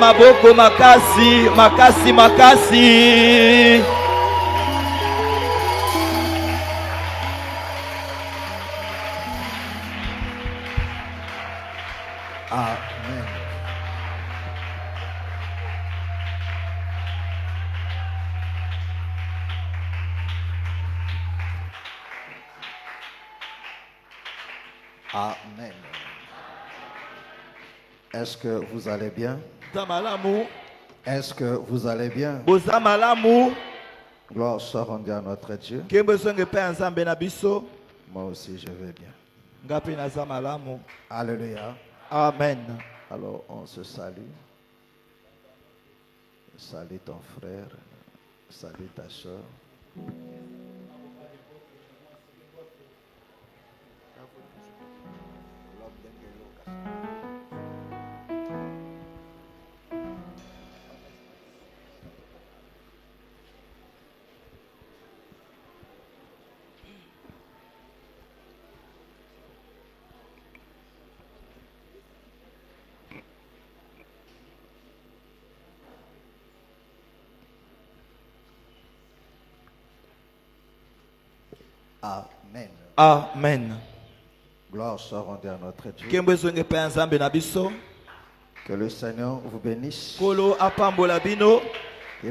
maboko makasi, makasi, makasi. Amen. Amen. Est-ce que vous allez bien? Est-ce que vous allez bien? Gloire soit rendue à notre Dieu. Moi aussi je vais bien. Alléluia. Amen. Alors on se salue. Salue ton frère. Salue ta soeur. Amen. Amen. Gloire soit rendue à notre Dieu. Que le Seigneur vous bénisse. Il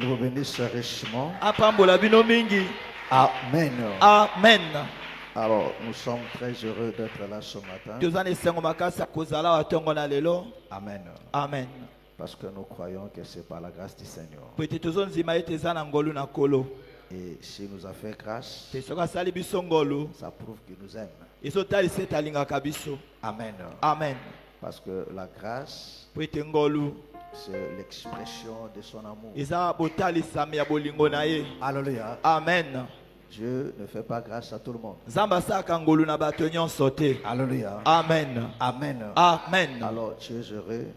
vous bénisse richement. Amen. Amen. Alors, nous sommes très heureux d'être là ce matin. Amen. Amen. Parce que nous croyons que c'est par la grâce du Seigneur. Et s'il nous a fait grâce, ça prouve qu'il nous aime. Amen. Amen. Parce que la grâce, c'est l'expression de son amour. Alléluia. Amen. Dieu ne fait pas grâce à tout le monde. Alléluia. Amen. Amen. Amen. Alors tu es heureux,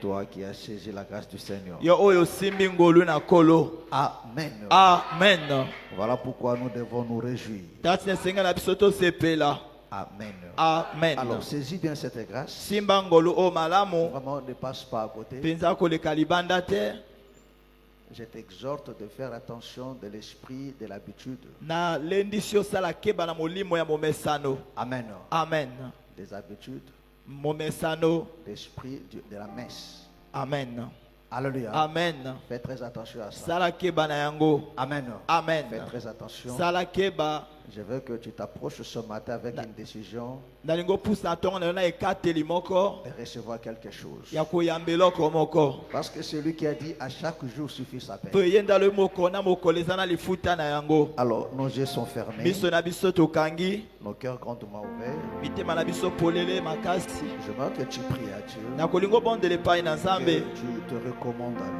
toi qui as saisi la grâce du Seigneur. Amen. Amen. Voilà pourquoi nous devons nous réjouir. Amen. Amen. Alors saisis bien cette grâce. Vraiment ne passe pas à côté. Je t'exhorte de faire attention de l'esprit de l'habitude. Amen. Amen. Des habitudes. L'esprit de la messe. Amen. Alléluia. Amen. Fais très attention à ça. Amen. Amen. Fais très attention. Je veux que tu t'approches ce matin avec une décision de recevoir quelque chose. Parce que celui qui a dit à chaque jour suffit sa peine. Alors nos yeux sont fermés, nos cœurs grandement ouverts. Je veux que tu pries à Dieu, que tu te recommandes à lui.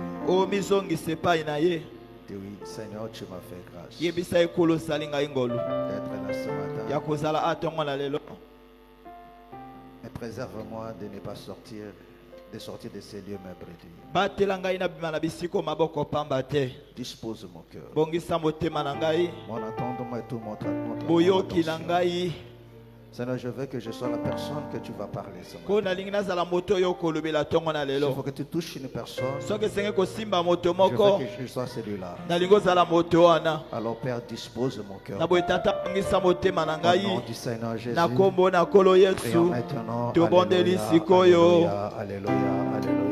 Oui, Seigneur, tu m'as fait grâce d'être là ce matin. Mais préserve-moi de ne pas sortir de ces lieux m'abrédus. Dispose mon cœur, mon entendement et tout mon attention. Seigneur, je veux que je sois la personne que tu vas parler ce matin. Il faut que tu touches une personne. Je veux que je sois celui-là. Alors Père, dispose mon cœur. Au nom du Seigneur Jésus. Prions maintenant. Alléluia, alléluia, alléluia, alléluia.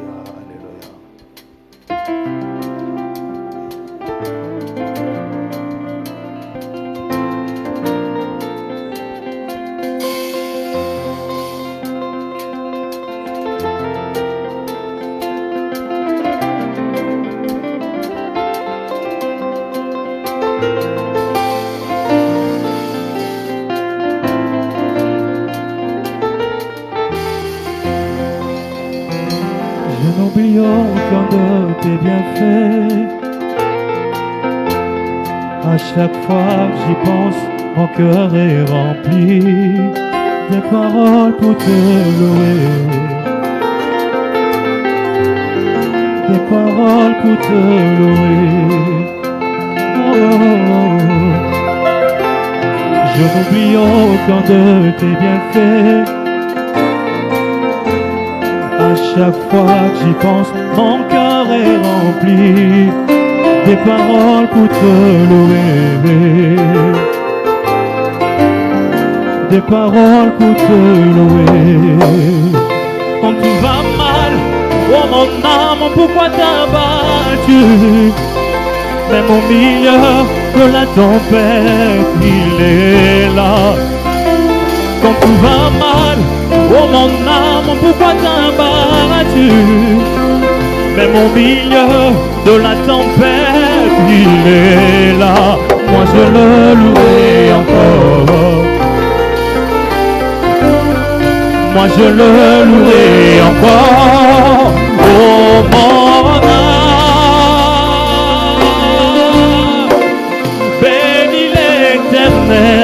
Aucun de tes bienfaits. À chaque fois que j'y pense, mon cœur est rempli de paroles pour te louer, des paroles pour te louer. Oh, oh, oh. Je n'oublie aucun de tes bienfaits. À À chaque fois que j'y pense, mon cœur est rempli des paroles pour te louer. Des paroles pour te louer. Quand tout va mal, oh mon âme, pourquoi t'as battu? Même au milieu de la tempête, il est là. Quand tout va mal, oh mon âme, pourquoi t'as battu? Même au milieu de la tempête, il est là. Moi je le louerai encore. Moi je le louerai encore. Oh mon âme, bénis l'Éternel.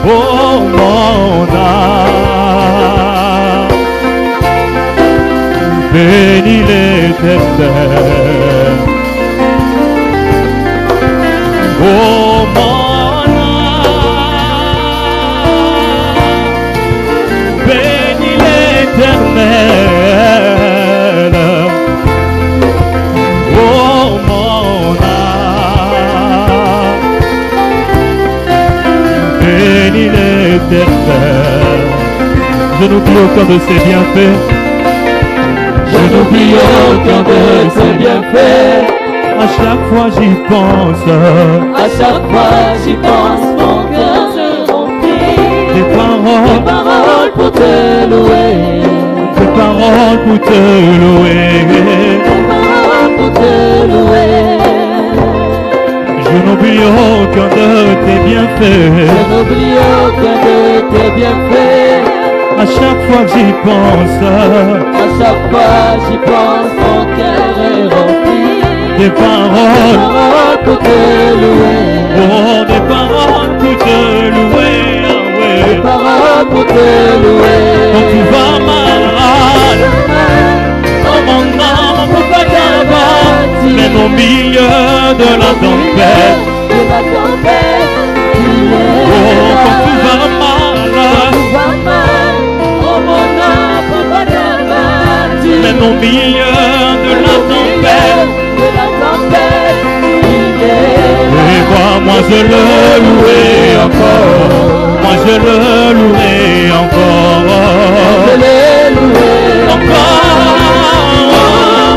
Oh mon âme, bénis l'Éternel. Oh mon âme, bénis l'Éternel. Oh mon âme, bénis l'Éternel. Je n'oublie aucun de ses bienfaits. Je n'oublie aucun de ses bienfaits. À chaque fois j'y pense. À chaque fois j'y pense, mon cœur se remplit. Des paroles pour te louer. Des paroles pour te louer. Des paroles pour te louer. Je n'oublie aucun de tes bienfaits. Je n'oublie aucun de tes bienfaits. À chaque fois que j'y pense. À chaque fois j'y pense, mon cœur est rempli. Des paroles pour te louer. Oh, des paroles pour te louer. Des paroles pour te louer. Quand tout va mal, oh mon âme, pourquoi t'as battu? Même au milieu de la tempête. Oh, quand tout va mal, oh mon âme, pourquoi t'as battu? même au milieu de la tempête. Et moi je le louerai encore. Moi je le louerai encore. Je l'ai loué encore.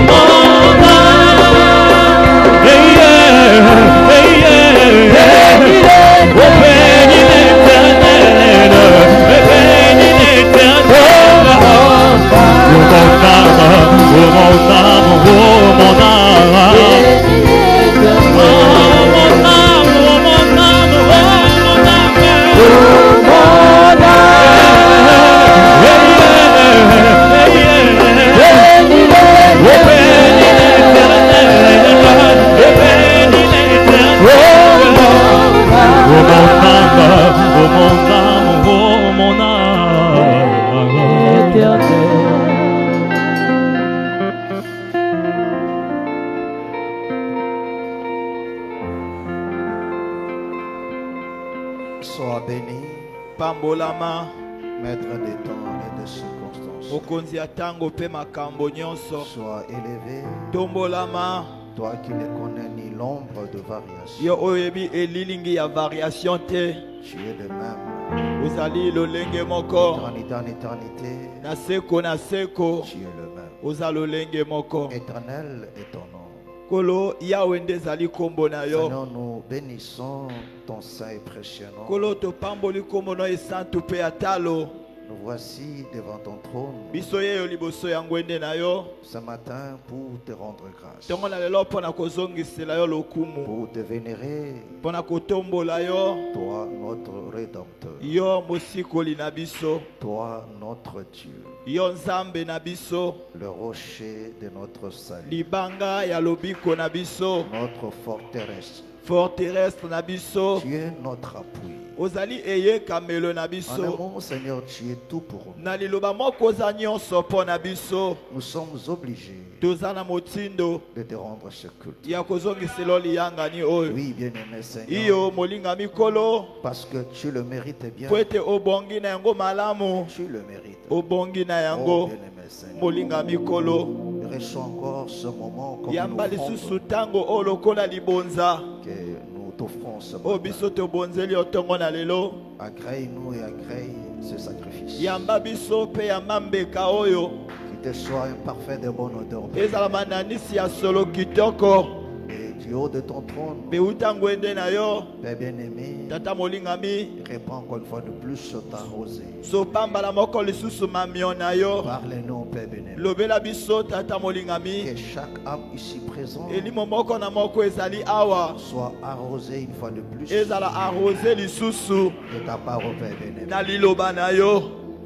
Mon âme. Hey yeah, hey yeah. Oh bénis l'Éternel. Bénis l'Éternel. Oh mon âme, oh mon âme, oh mon âme. Sois béni, pambolama, maître des temps et des circonstances. mokonzi ya tango pe makambo nyonso. Sois élevé, Tombolama, toi qui ne connais ni l'ombre de variation. yo oyebi elilingi ya variation te. Tu es le même. Ozali lolenge moko. Éternité en éternité, Na seko na seko. tu es le même. Oza lolenge moko. Éternel est ton nom. Kolo yawe nde ezali kombo na yo. Seigneur, nous bénissons ton saint et précieux nom. Kolo topamboli kombo na esantu pe ya talo. Nous voici devant ton trône Biso ye yo liboso ya ngwende na yo. ce matin pour te rendre grâce, Tongo na lelo pona kozongisela yo lokumu. pour te vénérer, Pona kotombola yo. toi notre Rédempteur, Yo mosikoli na biso. toi notre Dieu, Yo nzambe na biso. le rocher de notre salut, Libanga ya lobiko na biso. notre forteresse. Forteresse na biso. Tu es notre appui. ozali eye kamelo na En un biso mot, Seigneur, tu es tout pour nous. na liloba moko oza nyonso mpo na biso Nous sommes obligés toza na motindo de te rendre ce culte. ya kozongisela liyangani oyo Oui, bien-aimé Seigneur, iyo molinga mikolo parce que tu le mérites bien. po ete obongi na yango malamu Tu le mérites. obongi na Oh, yango bien-aimé Seigneur, molinga mikolo reçois encore ce moment comme yamba une offrande lisusu ntango oyo lokola libonza que nous t'offrons ce oyo matin. biso tobonzeli yo ntongo na lelo Agrée-nous et agrée ce sacrifice. yamba biso mpe yamba mbeka oyo Qu'il te soit un parfait de bonne odeur. ezala mananisi ya solo kitoko Et du haut de ton trône, mpe uta ngwende na yo Père bien-aimé, tata molingami répands encore une fois de plus ta rosée. sopambala moko lisusu mamio na yo Parle-nous, Père bien-aimé. lobela biso tata molingami Que chaque âme ici présente elimo moko na moko ezali awa soit arrosée une fois de plus ezala arrose lisusu de ta parole, Père bien-aimé. na liloba na yo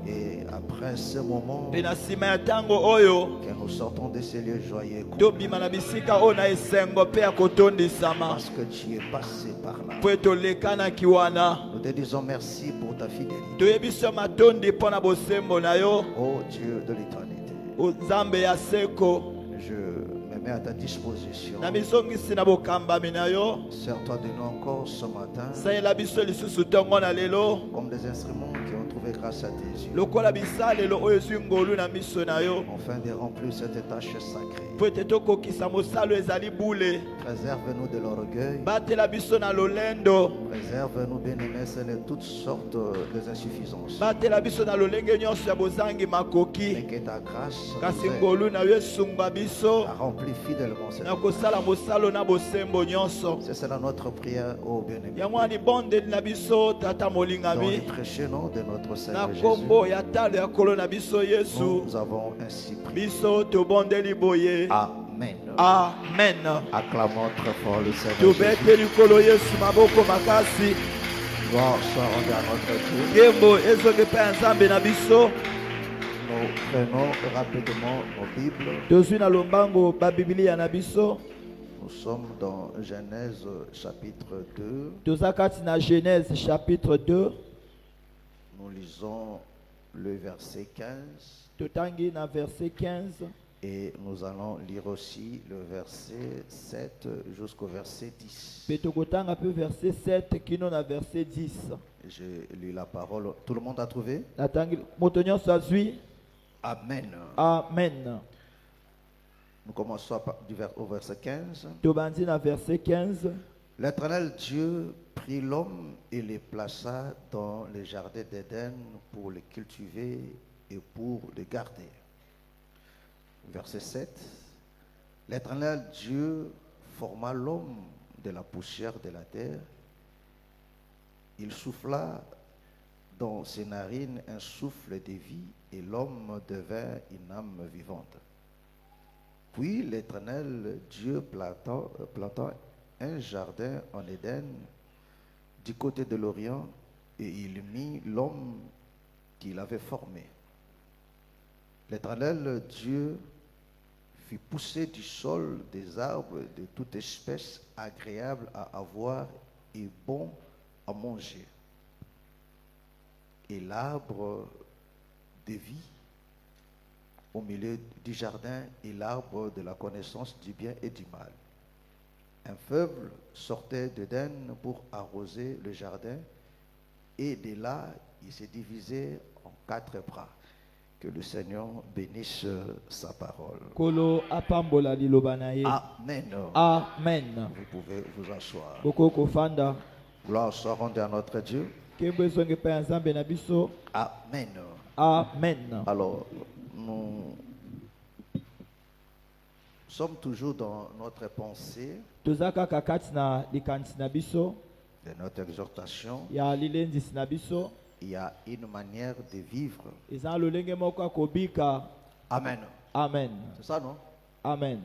Et après ce moment, mpe na nsima ya ntango oyo que nous sortons de ces lieux joyeux, tobima na bisika oyo na esengo mpe ya kotondisama parce que tu es passé par là. mpo etolekanaki wana Nous te disons merci pour ta fidélité. toyebi so matondi mpo na bosembo na yo Ô Dieu de l'éternité, o nzambe ya seko je me mets à ta disposition. na misongisi na bokambami na yo Sers-toi de nous encore ce matin salela biso lisusu ntongo na lelo comme des instruments qui ont trouvé grâce à tes yeux, lokola bisalelo oyo ezwi ngolu na miso na yo afin de remplir cette tâche sacrée. mpo ete tokokisa mosalo ezali bule Préserve-nous de l'orgueil. batela biso na lolendo Préserve-nous, bien-aimés, de toutes sortes d'insuffisances. batela biso na lolenge nyonso ya bozangi Mais makoki que ta grâce kasi nous aide ngolu na yo esungba biso à remplir fidèlement cette na tâche. kosala mosalo na bosembo nyonso C'est cela notre prière, ô bien-aimé. yango wana libondeli na biso tata Dans le molingami précieux nom de notre na Seigneur Jésus, nkombo ya talo ya kolo na biso yesu nous avons ainsi prié. biso tobondeli boye Amen. amen Acclamons très fort le Seigneur Jésus. tobeteli kolo yesu maboko makasi Gloire soit rendue à notre Dieu. nkembo ezongi mpe ya nzambe na biso Nous prenons rapidement nos Bibles. tozwi na lombango babibilia na biso Nous sommes dans Genèse chapitre 2. toza kati na genèse chapitre 2 Nous lisons le verset 15 totangi na verset 15 et nous allons lire aussi le verset 7 jusqu'au verset 10. mpe tokotanga mpe verset 7 kino na verset 10 J'ai lu la parole. Tout le monde a trouvé? natangi moto nyonso azwi Amen. amen Nous commençons au verset 15. tobandi na verset 15 L'Éternel Dieu prit l'homme et le plaça dans le jardin d'Éden pour le cultiver et pour le garder. Verset 7. L'Éternel Dieu forma l'homme de la poussière de la terre. Il souffla dans ses narines un souffle de vie et l'homme devint une âme vivante. Puis l'Éternel Dieu planta un jardin en Éden du côté de l'Orient et il mit l'homme qu'il avait formé. L'Éternel Dieu fit pousser du sol des arbres de toute espèce agréables à avoir et bons à manger. Et l'arbre de vie au milieu du jardin et l'arbre de la connaissance du bien et du mal. Un fleuve sortait d'Éden pour arroser le jardin et de là il s'est divisé en 4 bras. Que le Seigneur bénisse sa parole. kolo apambola liloba na ye Amen. amen Vous pouvez vous asseoir. boko kofanda Gloire soit rendue à notre Dieu. nkembo ezongi mpe ya nzambe na biso Amen. amen Alors, nous sommes toujours dans notre pensée, toza kaka kati na likanisi na biso de notre exhortation. ya lilendisi na biso Il y a une manière de vivre. eza lolenge moko ya kobika Amen. amen C'est ça, non? amen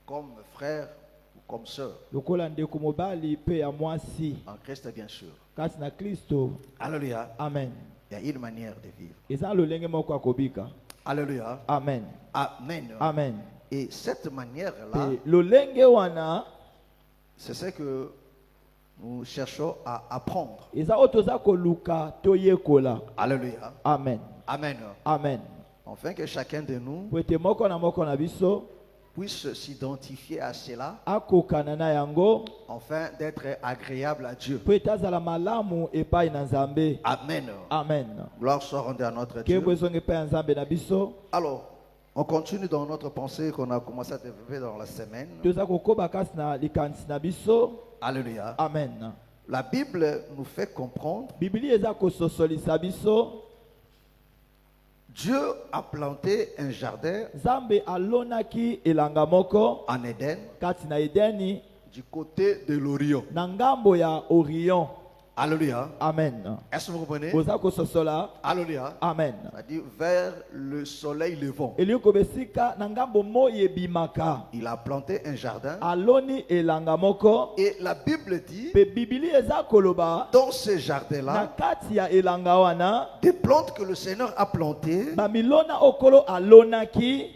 Comme frère ou comme sœur. lokola ndeko mobali mpe ya mwasi En Christ, bien sûr. kati na kristo Alléluia. amen Il y a une manière de vivre. eza lolenge moko ya kobika Alléluia. amen Amen. amen Et cette manière-là, mpe lolenge wana c'est ce que Nous cherchons à apprendre. Alléluia. Amen. Amen. Amen. Afin que chacun de nous puisse s'identifier à cela, afin d'être agréable à Dieu. Amen. Amen. Gloire soit rendue à notre Dieu. Alors, on continue dans notre pensée qu'on a commencé à développer dans la semaine. Alléluia. Amen. La Bible nous fait comprendre. Dieu a planté un jardin en Éden du côté de l'Orient. Alléluia. Amen. Est-ce que vous comprenez? Alléluia. Amen. C'est-à-dire vers le soleil levant. Il a planté un jardin. Et la Bible dit, dans ce jardin-là, des plantes que le Seigneur a plantées,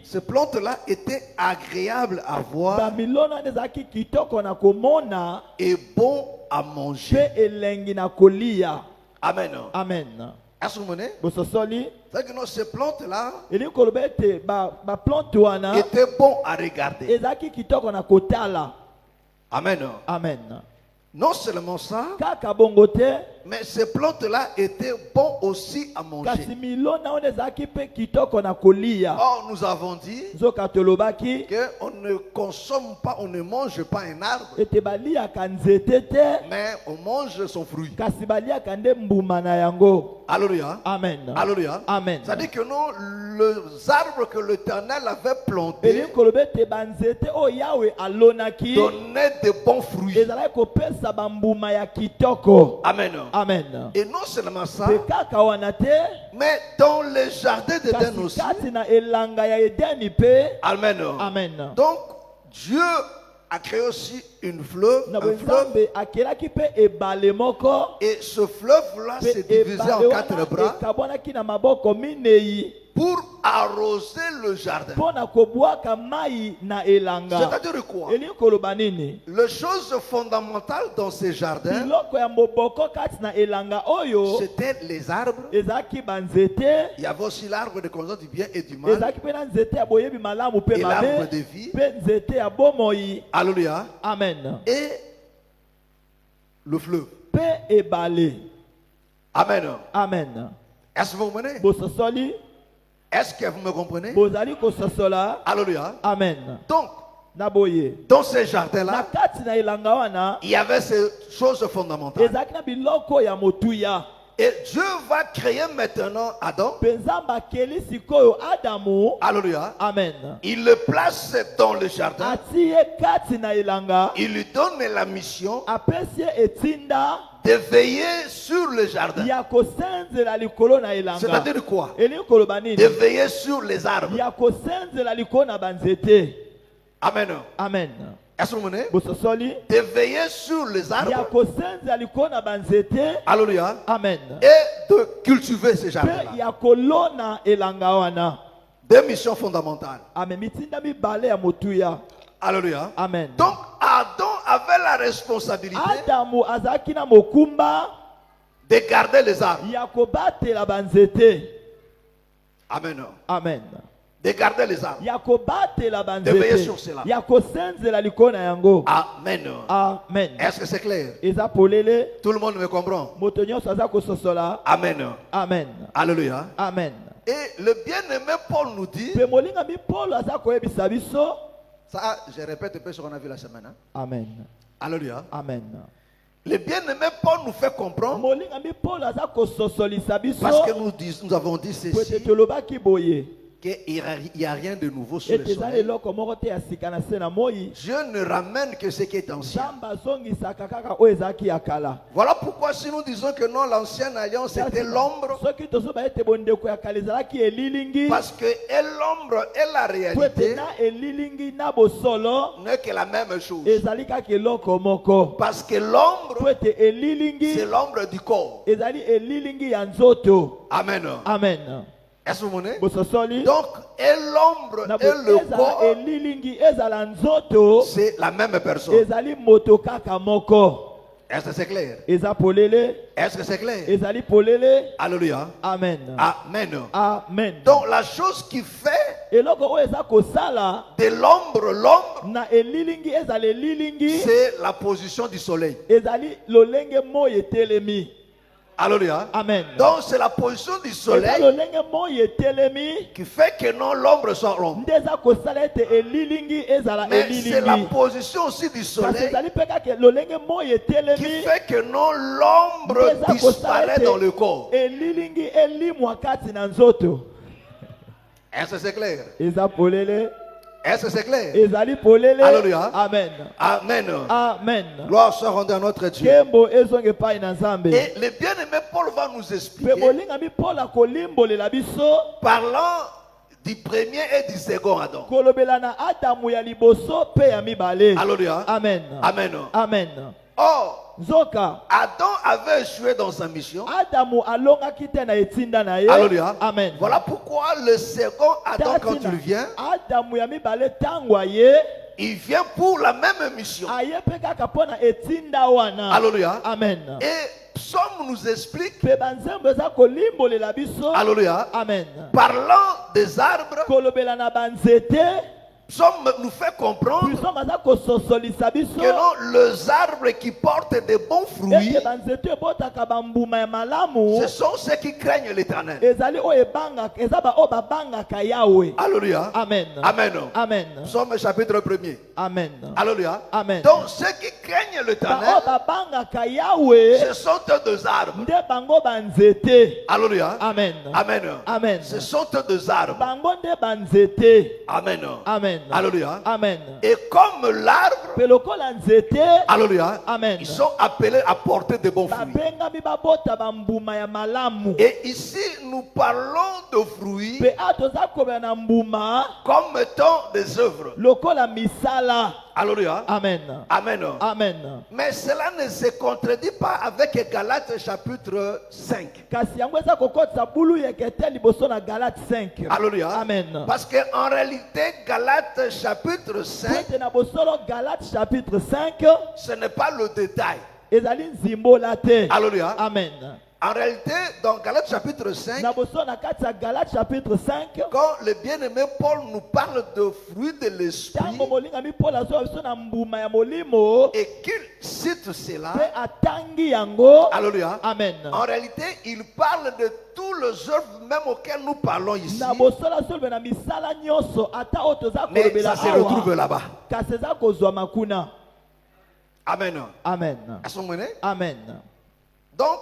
ces plantes-là étaient agréables à voir et bon à manger. Amen. Amen. Est-ce que vous comprenez? C'est que ces plantes-là étaient bons à regarder. Amen. Amen. Non seulement ça, mais ces plantes-là étaient bons aussi à manger. Or, nous avons dit qu'on ne consomme pas, on ne mange pas un arbre, mais on mange son fruit. Alléluia. Amen. Alléluia. Amen. C'est-à-dire que nous, les arbres que l'Éternel avait plantés donnaient de bons fruits. Amen. Amen. Et non seulement ça, mais dans les jardins d'Éden aussi. Amen. Amen. Donc, Dieu a créé aussi un fleuve. Et ce fleuve-là s'est divisé en 4 bras pour arroser le jardin. C'est-à-dire quoi? La chose fondamentale dans ces jardins, c'était les arbres. Il y avait aussi l'arbre de connaissance du bien et du mal. Et l'arbre de vie. Alléluia. Amen. Et le fleuve. Amen. Amen. Est-ce que vous comprenez? Est-ce que vous me comprenez? Alléluia. Amen. Donc, dans ces jardins-là, il y avait ces choses fondamentales. Et Dieu va créer maintenant Adam. Alléluia. Amen. Il le place dans le jardin. Il lui donne la mission de veiller sur le jardin. C'est-à-dire quoi? De veiller sur les arbres. Amen. Amen. Est-ce que vous comprenez? De veiller sur les arbres. Alléluia. Amen. Et de cultiver ces jardins-là. Deux missions fondamentales. Alléluia. Amen. Donc Adam avait la responsabilité de garder les arbres. Amen. Amen. De garder les arbres. De veiller sur cela. Amen. Amen. Est-ce que c'est clair? Tout le monde me comprend? Amen. Amen. Alléluia. Amen. Et le bien-aimé Paul nous dit, ça je répète un peu ce qu'on a vu la semaine. Hein? Amen. Alléluia. Amen. Le bien-aimé Paul nous fait comprendre, parce que nous avons dit ceci, qu'il n'y a rien de nouveau sous le soleil. Dieu ne ramène que ce qui est ancien. Voilà pourquoi si nous disons que non, l'ancienne alliance était l'ombre, parce que l'ombre et la réalité n'est que la même chose. Parce que l'ombre, c'est l'ombre du corps. Amen. Amen. Est-ce que vous comprenez? Donc, et l'ombre et le corps, c'est la même personne. Est-ce que c'est clair? Eza polele. Est-ce que c'est clair? Ezali polele. Alléluia. Amen. Amen. Amen. Donc la chose qui fait eloko oyo eza kosala de l'ombre, na elilingi ezali elilingi, c'est la position du soleil. ezali lolenge moyo etelemi. Alléluia. Amen. Donc c'est la position du soleil lolenge moyo etelemi qui fait que non l'ombre soit ombre. ndeza kosala ete elilingi ezala Mais elilingi. c'est la position aussi du Kasi soleil ezali pe kaka lolenge moyo qui etelemi fait que non l'ombre ndeza kosala disparaît ete dans le corps. elilingi elimwa kati na nzoto. Est-ce que c'est clair? Eza polele. Est-ce que c'est clair? Ezali polele. Alléluia. Amen. Amen. Amen. Gloire soit rendue à notre Dieu. Kembo ezonge pai na Nzambe. Et le bien-aimé Paul va nous Pe expliquer, bolingami Paul akolimbolela biso parlant du premier et du second Adam. kolobela na Adamu ya liboso pe ya mibale. Alléluia. Amen. Amen. Amen. Or, Nzoka Adam avait échoué dans sa mission. Adamu alongaki te na etinda na ye. Alléluia. Amen. Voilà pourquoi le second Adam, quand Tatina, il vient, Adamu ya mibale tango aye il vient pour la même mission. aye pe kaka mpo na etinda wana. Alléluia. Amen. Et Psaume nous explique, Pe banzembo eza kolimbolela biso. Alléluia, Amen. parlant des arbres, Kolobela na banzete. Psaume nous fait comprendre Biso baza kososolisa biso. que non, les arbres qui portent de bons fruits, Ete banzete ebotaka bambuma ya malamu. ce sont ceux qui craignent l'Éternel. Ezali oyo ebangaka, eza ba oyo babangaka Yawe. Alléluia. Amen. Amen. Amen. Psaume chapitre 1er. Amen. Alléluia. Amen. Donc ceux qui craignent Ba l'Éternel, oyo babangaka Yawe ce sont deux arbres. nde bango banzete. Alléluia. Amen. Amen. Amen. Ce sont deux arbres. Bango nde banzete. Amen. Amen. Alléluia. Amen. Et comme l'arbre, Pe lokola nzete, alléluia, Amen. ils sont appelés à porter de bons fruits. babengami babota bambuma ya malamu. Et ici, nous parlons de fruits Pe a toza kobela na mbuma comme étant des œuvres. lokola misala. Alléluia. Amen. Amen. Amen. Mais cela ne se contredit pas avec Galates chapitre 5. Kasi yango eza kokotisa bulu yekete liboso na Galate 5. Alléluia. Amen. Parce qu'en réalité, Galates chapitre 5, Kwete na bosolo Galate chapitre 5 ce n'est pas le détail. ezali nzimbola te. Alléluia. Amen. En réalité, dans Galates chapitre 5, Na bosolo na kati ya Galate chapitre 5 quand le bien-aimé Paul nous parle de fruits de l'esprit tango molingami Paul azoya biso na mbuma ya molimo et qu'il cite cela, pe atangi yango. alléluia, Amen. en réalité, il parle de tous les œuvres même auxquelles nous parlons ici, Na bosolo solbe na misala nyonso ata oyo toza mais kolobela ça se retrouve awa là-bas. kasi eza kozwa makuna. Amen. Amen. À son moment. Amen. Donc,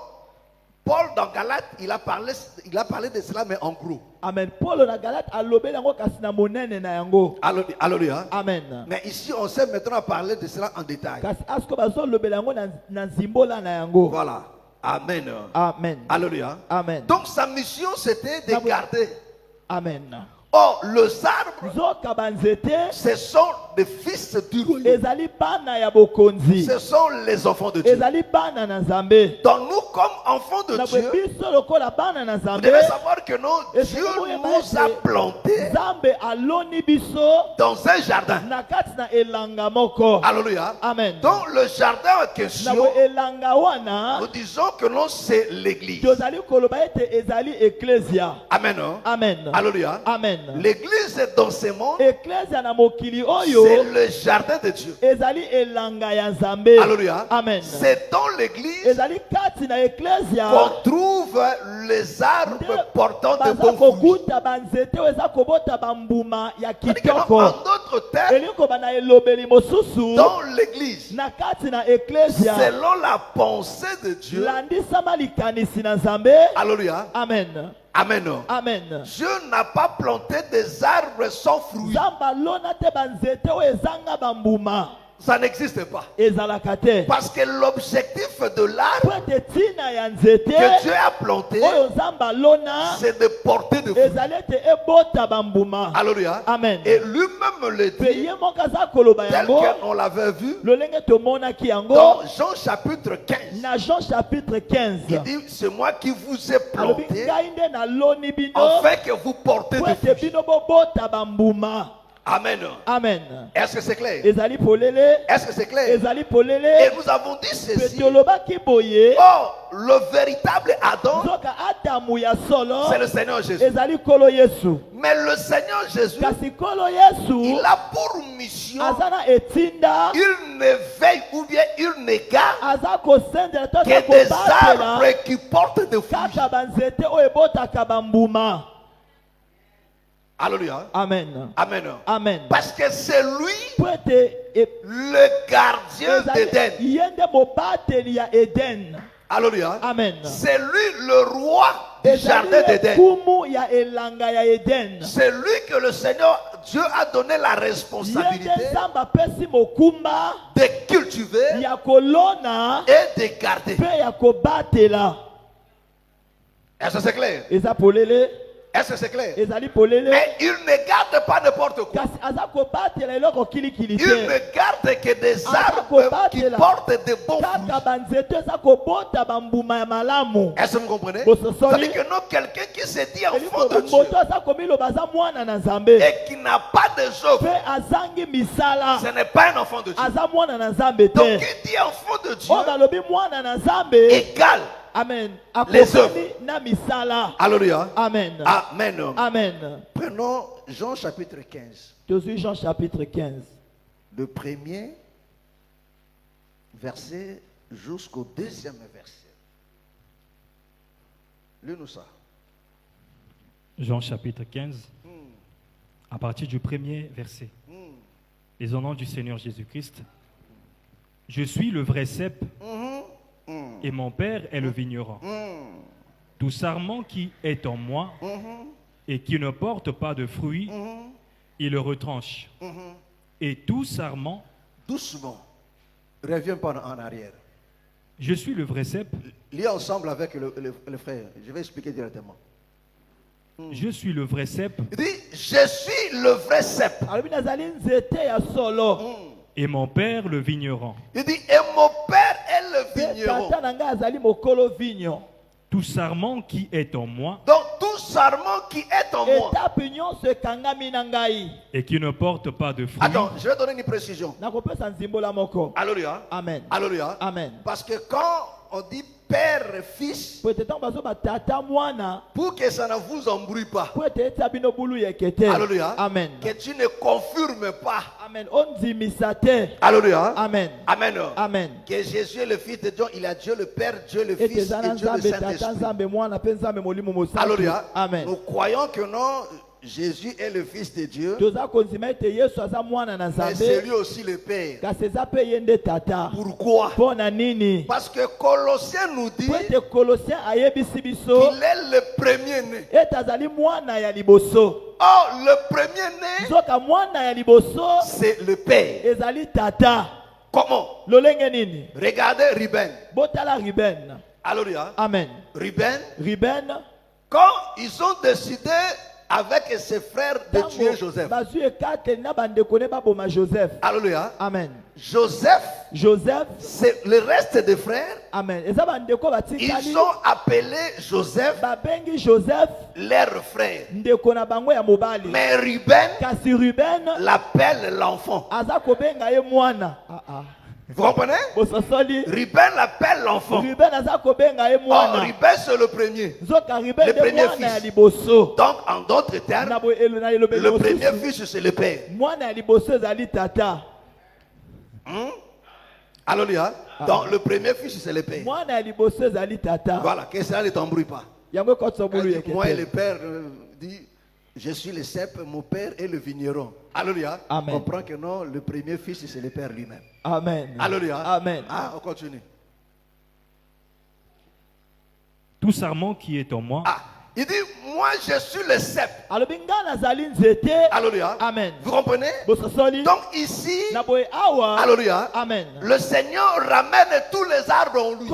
Paul dans Galates, il a parlé de cela, mais en gros. Amen. Paul na Galate alobeli yango kasi na monene na yango. Alléluia. Amen. Mais ici, on sait maintenant parler de cela en détail. Kasi asko bazolobela yango na nzimbola na yango. Voilà. Amen. Amen. Alléluia. Amen. Donc, sa mission, c'était de garder. Amen. Or, les arbres, Nzoka banzete ce sont des fils du royaume. ezali bana ya bokonzi. Ce sont les enfants de Dieu. Ezali bana na Nzambe. Donc, nous, comme enfants de Na Dieu, biso lokola bana na vous Nzambe. devez savoir que non, Et Dieu c'est comment il nous va a être- plantés Nzambe aloni biso dans un jardin. na kati na elanga moko. Alléluia. Amen. Donc, le jardin en Na question, bo elanga wana nous disons que non, c'est l'église. tozali koloba ete ezali eklesia. Amen. Amen. Alléluia. Amen. L'église dans ce monde, Eklesia na mokili oyo c'est le jardin de Dieu. ezali elanga ya Nzambe. Alléluia. Amen. C'est dans l'église Ezali kati na eklesia qu'on trouve les arbres portant de baza bons fruits. kokuta banzete oyo eza kobota bambuma ya C'est-à-dire que, kitoko. en d'autres termes, Elingi koba na elobeli mosusu dans l'église, na kati na eklesia selon la pensée de Dieu, landisama likanisi na Nzambe. alléluia, Amen. amen. Amen. Dieu n'a pas planté des arbres sans fruits. Nzambe alona te banzete oyo ezanga bambuma. Ça n'existe pas. Ezalaka te. Parce que l'objectif de Po l'arbre ete tina ya nzete que Dieu a planté, oyo Nzambe alona c'est de porter de fruits. ezali ete ebota bambuma. Alléluia. Amen. Et lui-même le Pe dit, ye moko aza koloba tel yango qu'on l'avait vu lolenge tomonaki yango dans Jean chapitre 15. na Jean chapitre 15. Il dit, c'est moi qui vous ai Alobi planté ngai nde naloni bino afin que vous portez po de ete fruits. bino bobota bambuma. Amen. Amen. Est-ce que c'est clair? Ezali polele. Est-ce que c'est clair? Ezali polele. Et nous avons dit ceci. Oh, le véritable Adam, c'est le Seigneur Jésus. Ezali kolo Yesu. Mais le Seigneur Jésus, Kasi kolo Yesu, il a pour mission, azana etinda, il ne veille ou bien il n'égare azako sende to que des arbres qui portent des fruits. kaka banzete o ebota kabambuma. Alléluia. Amen. Amen. Amen. Parce que c'est lui le le gardien d'Éden. Yende mobateli ya Eden. Alléluia. Amen. C'est lui le roi du jardin d'Éden. C'est lui que le Seigneur Dieu a donné la responsabilité de cultiver et de garder. Est-ce que c'est clair? Est-ce que c'est clair? Mais il ne garde pas n'importe quoi. Il ne garde que des arbres qui portent de bons fruits. Est-ce que vous comprenez? C'est-à-dire que non, quelqu'un qui se dit enfant de Dieu et qui n'a pas de œuvre, ce n'est pas un enfant de Dieu. Donc qui dit enfant de Dieu égale Amen. les œuvres. Alléluia. Amen. Amen. Amen. Prenons Jean chapitre 15. Jean chapitre 15. Le premier verset jusqu'au deuxième verset. Lis-nous ça. Jean chapitre 15, à partir du premier verset. Et au nom du Seigneur Jésus-Christ, je suis le vrai cep et mon Père est le vigneron. Tout sarment qui est en moi et qui ne porte pas de fruits, il le retranche. Et tout sarment... Doucement, reviens pas en arrière. Je suis le vrai cep. Lis ensemble avec le frère. Je vais expliquer directement. Je suis le vrai cep. Il dit, je suis le vrai cep. Et mon Père le vigneron. Il dit, et mon Père est le vigneron. Tout sarment qui est en moi. Donc tout sarment qui est en moi. Et qui ne porte pas de fruits. Attends, je vais donner une précision. Alléluia. Amen. Alléluia. Amen. Parce que quand on dit Père et Fils, pour que ça ne vous embrouille pas. Alléluia. Amen. Que tu ne confirmes pas. Amen. Alléluia. Amen. Amen. Amen. Que Jésus est le Fils de Dieu, il a Dieu le Père, Dieu le Fils et Dieu le Saint-Esprit. Alléluia. Amen. Nous croyons que non, Jésus est le Fils de Dieu. Mais c'est lui aussi le Père. Pourquoi? Parce que Colossiens nous dit qu'il est le premier-né. Oh, le premier-né, c'est le Père. Comment? Regardez Ruben. Alléluia. Amen. Ruben, quand ils ont décidé avec ses frères de tuer Joseph. Alléluia. Amen. Joseph, c'est le reste des frères. Amen. Ils ont appelé Joseph leur frère. Mais Ruben l'appelle l'enfant. Vous comprenez? Ruben l'appelle l'enfant. Oh, Ruben c'est le premier. Le premier fils. Donc en d'autres termes, le premier fils c'est le père. Alléluia. Donc le premier fils c'est le père. Voilà, que ça ne t'embrouille pas. Moi et le père dit, je suis le cep, mon père est le vigneron. Alléluia. On comprend que non, le premier fils c'est le père lui-même. Amen. Alléluia. Amen. Ah, on continue. Tout sarment qui est en moi. Ah, il dit, moi je suis le cep. Alléluia. Amen. Vous comprenez? Donc ici, alléluia. Amen. Le Seigneur ramène tous les arbres en lui.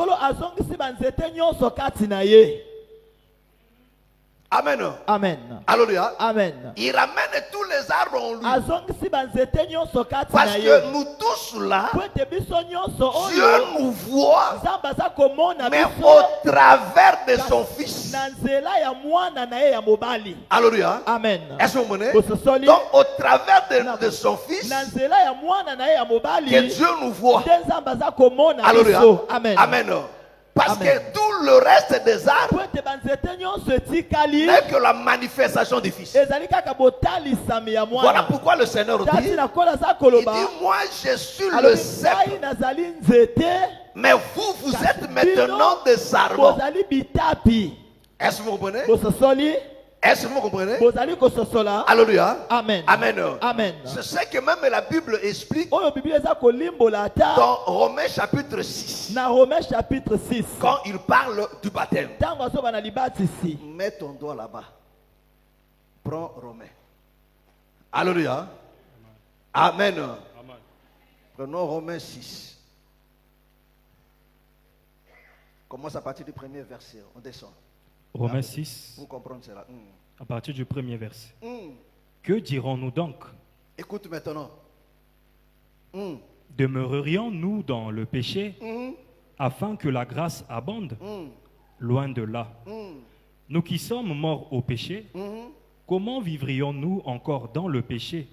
Amen. Amen. Alléluia. Amen. Il ramène tous les arbres en lui. Parce que nous tous là, Dieu nous voit, mais au travers de son Fils. Alléluia. Amen. Est-ce que vous comprenez? Donc au travers de son Fils, que Dieu nous voit. Alléluia. Amen. Amen. Parce que tout le reste des arbres n'est que la manifestation du Fils. Voilà pourquoi le Seigneur dit, il dit, moi je suis le cep, mais vous êtes maintenant des sarments. Est-ce que vous comprenez? Est-ce que vous comprenez? Alléluia. Amen. Amen. Amen. C'est ce que même la Bible explique dans Romains chapitre 6. Quand il parle du baptême. Mets ton doigt là-bas. Prends Romains. Alléluia. Amen. Prenons Romains 6. Commence à partir du premier verset. On descend. Romains 6, vous comprenez cela. À partir du premier verset. Que dirons-nous donc? Écoute maintenant. Demeurerions-nous dans le péché afin que la grâce abonde? Loin de là. Nous qui sommes morts au péché, comment vivrions-nous encore dans le péché?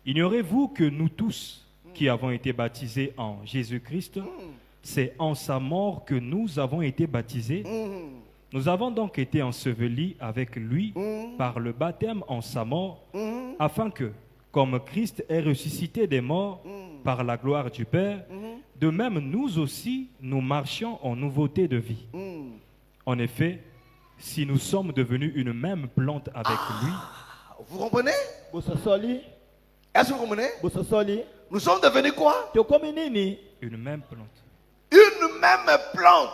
Ignorez-vous que nous tous qui avons été baptisés en Jésus-Christ, c'est en sa mort que nous avons été baptisés? Nous avons donc été ensevelis avec lui par le baptême en sa mort, afin que, comme Christ est ressuscité des morts par la gloire du Père, de même nous aussi, nous marchions en nouveauté de vie. En effet, si nous sommes devenus une même plante avec lui... Vous comprenez? Est-ce que vous comprenez? Nous sommes devenus quoi? Une même plante. Une même plante.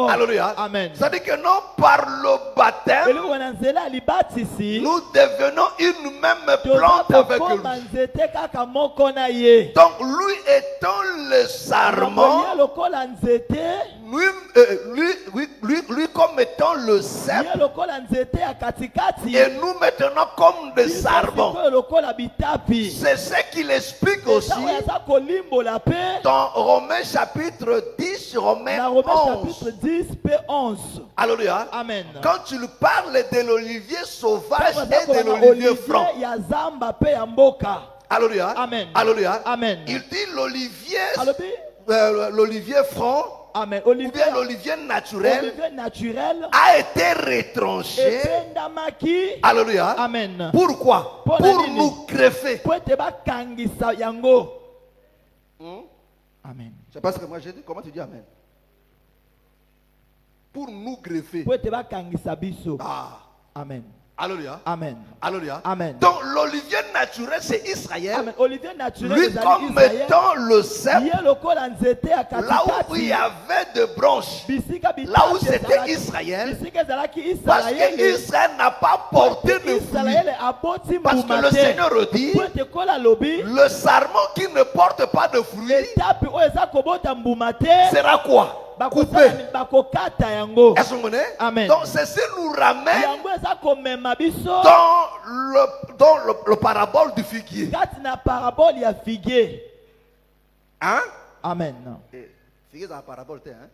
Alléluia. Amen. C'est-à-dire que non par le baptême, nous devenons une même plante avec lui. Donc lui étant le sarment, lui comme étant le cep, et nous maintenant comme des sarments. C'est ce qu'il explique aussi dans Romains chapitre 10, Romains 11. Alléluia. Amen. Quand tu lui parles de l'olivier sauvage et de l'olivier franc. Alléluia. Amen. Alléluia. Amen. Il dit l'olivier franc. Amen. Ou bien l'olivier naturel a été retranché. Alléluia. Amen. Pourquoi? Pour nous greffer. Amen. C'est pas ce que moi j'ai dit. Comment tu dis amen? Pour nous greffer. Amen. Alléluia. Amen. Alléluia. Amen. Donc l'olivier naturel c'est Israël. Amen. Olivier naturel, lui comme étant le cep. Là où il y avait de branches. Là où c'était Israël. Parce que Israël n'a pas porté de fruits. Parce que le Seigneur dit, le sarment qui ne porte pas de fruits sera quoi? Coupé. Est-ce que vous comprenez? Amen. Donc ceci nous ramène dans le parabole du figuier. Hein? Amen. Figuier dans la parabole, hein?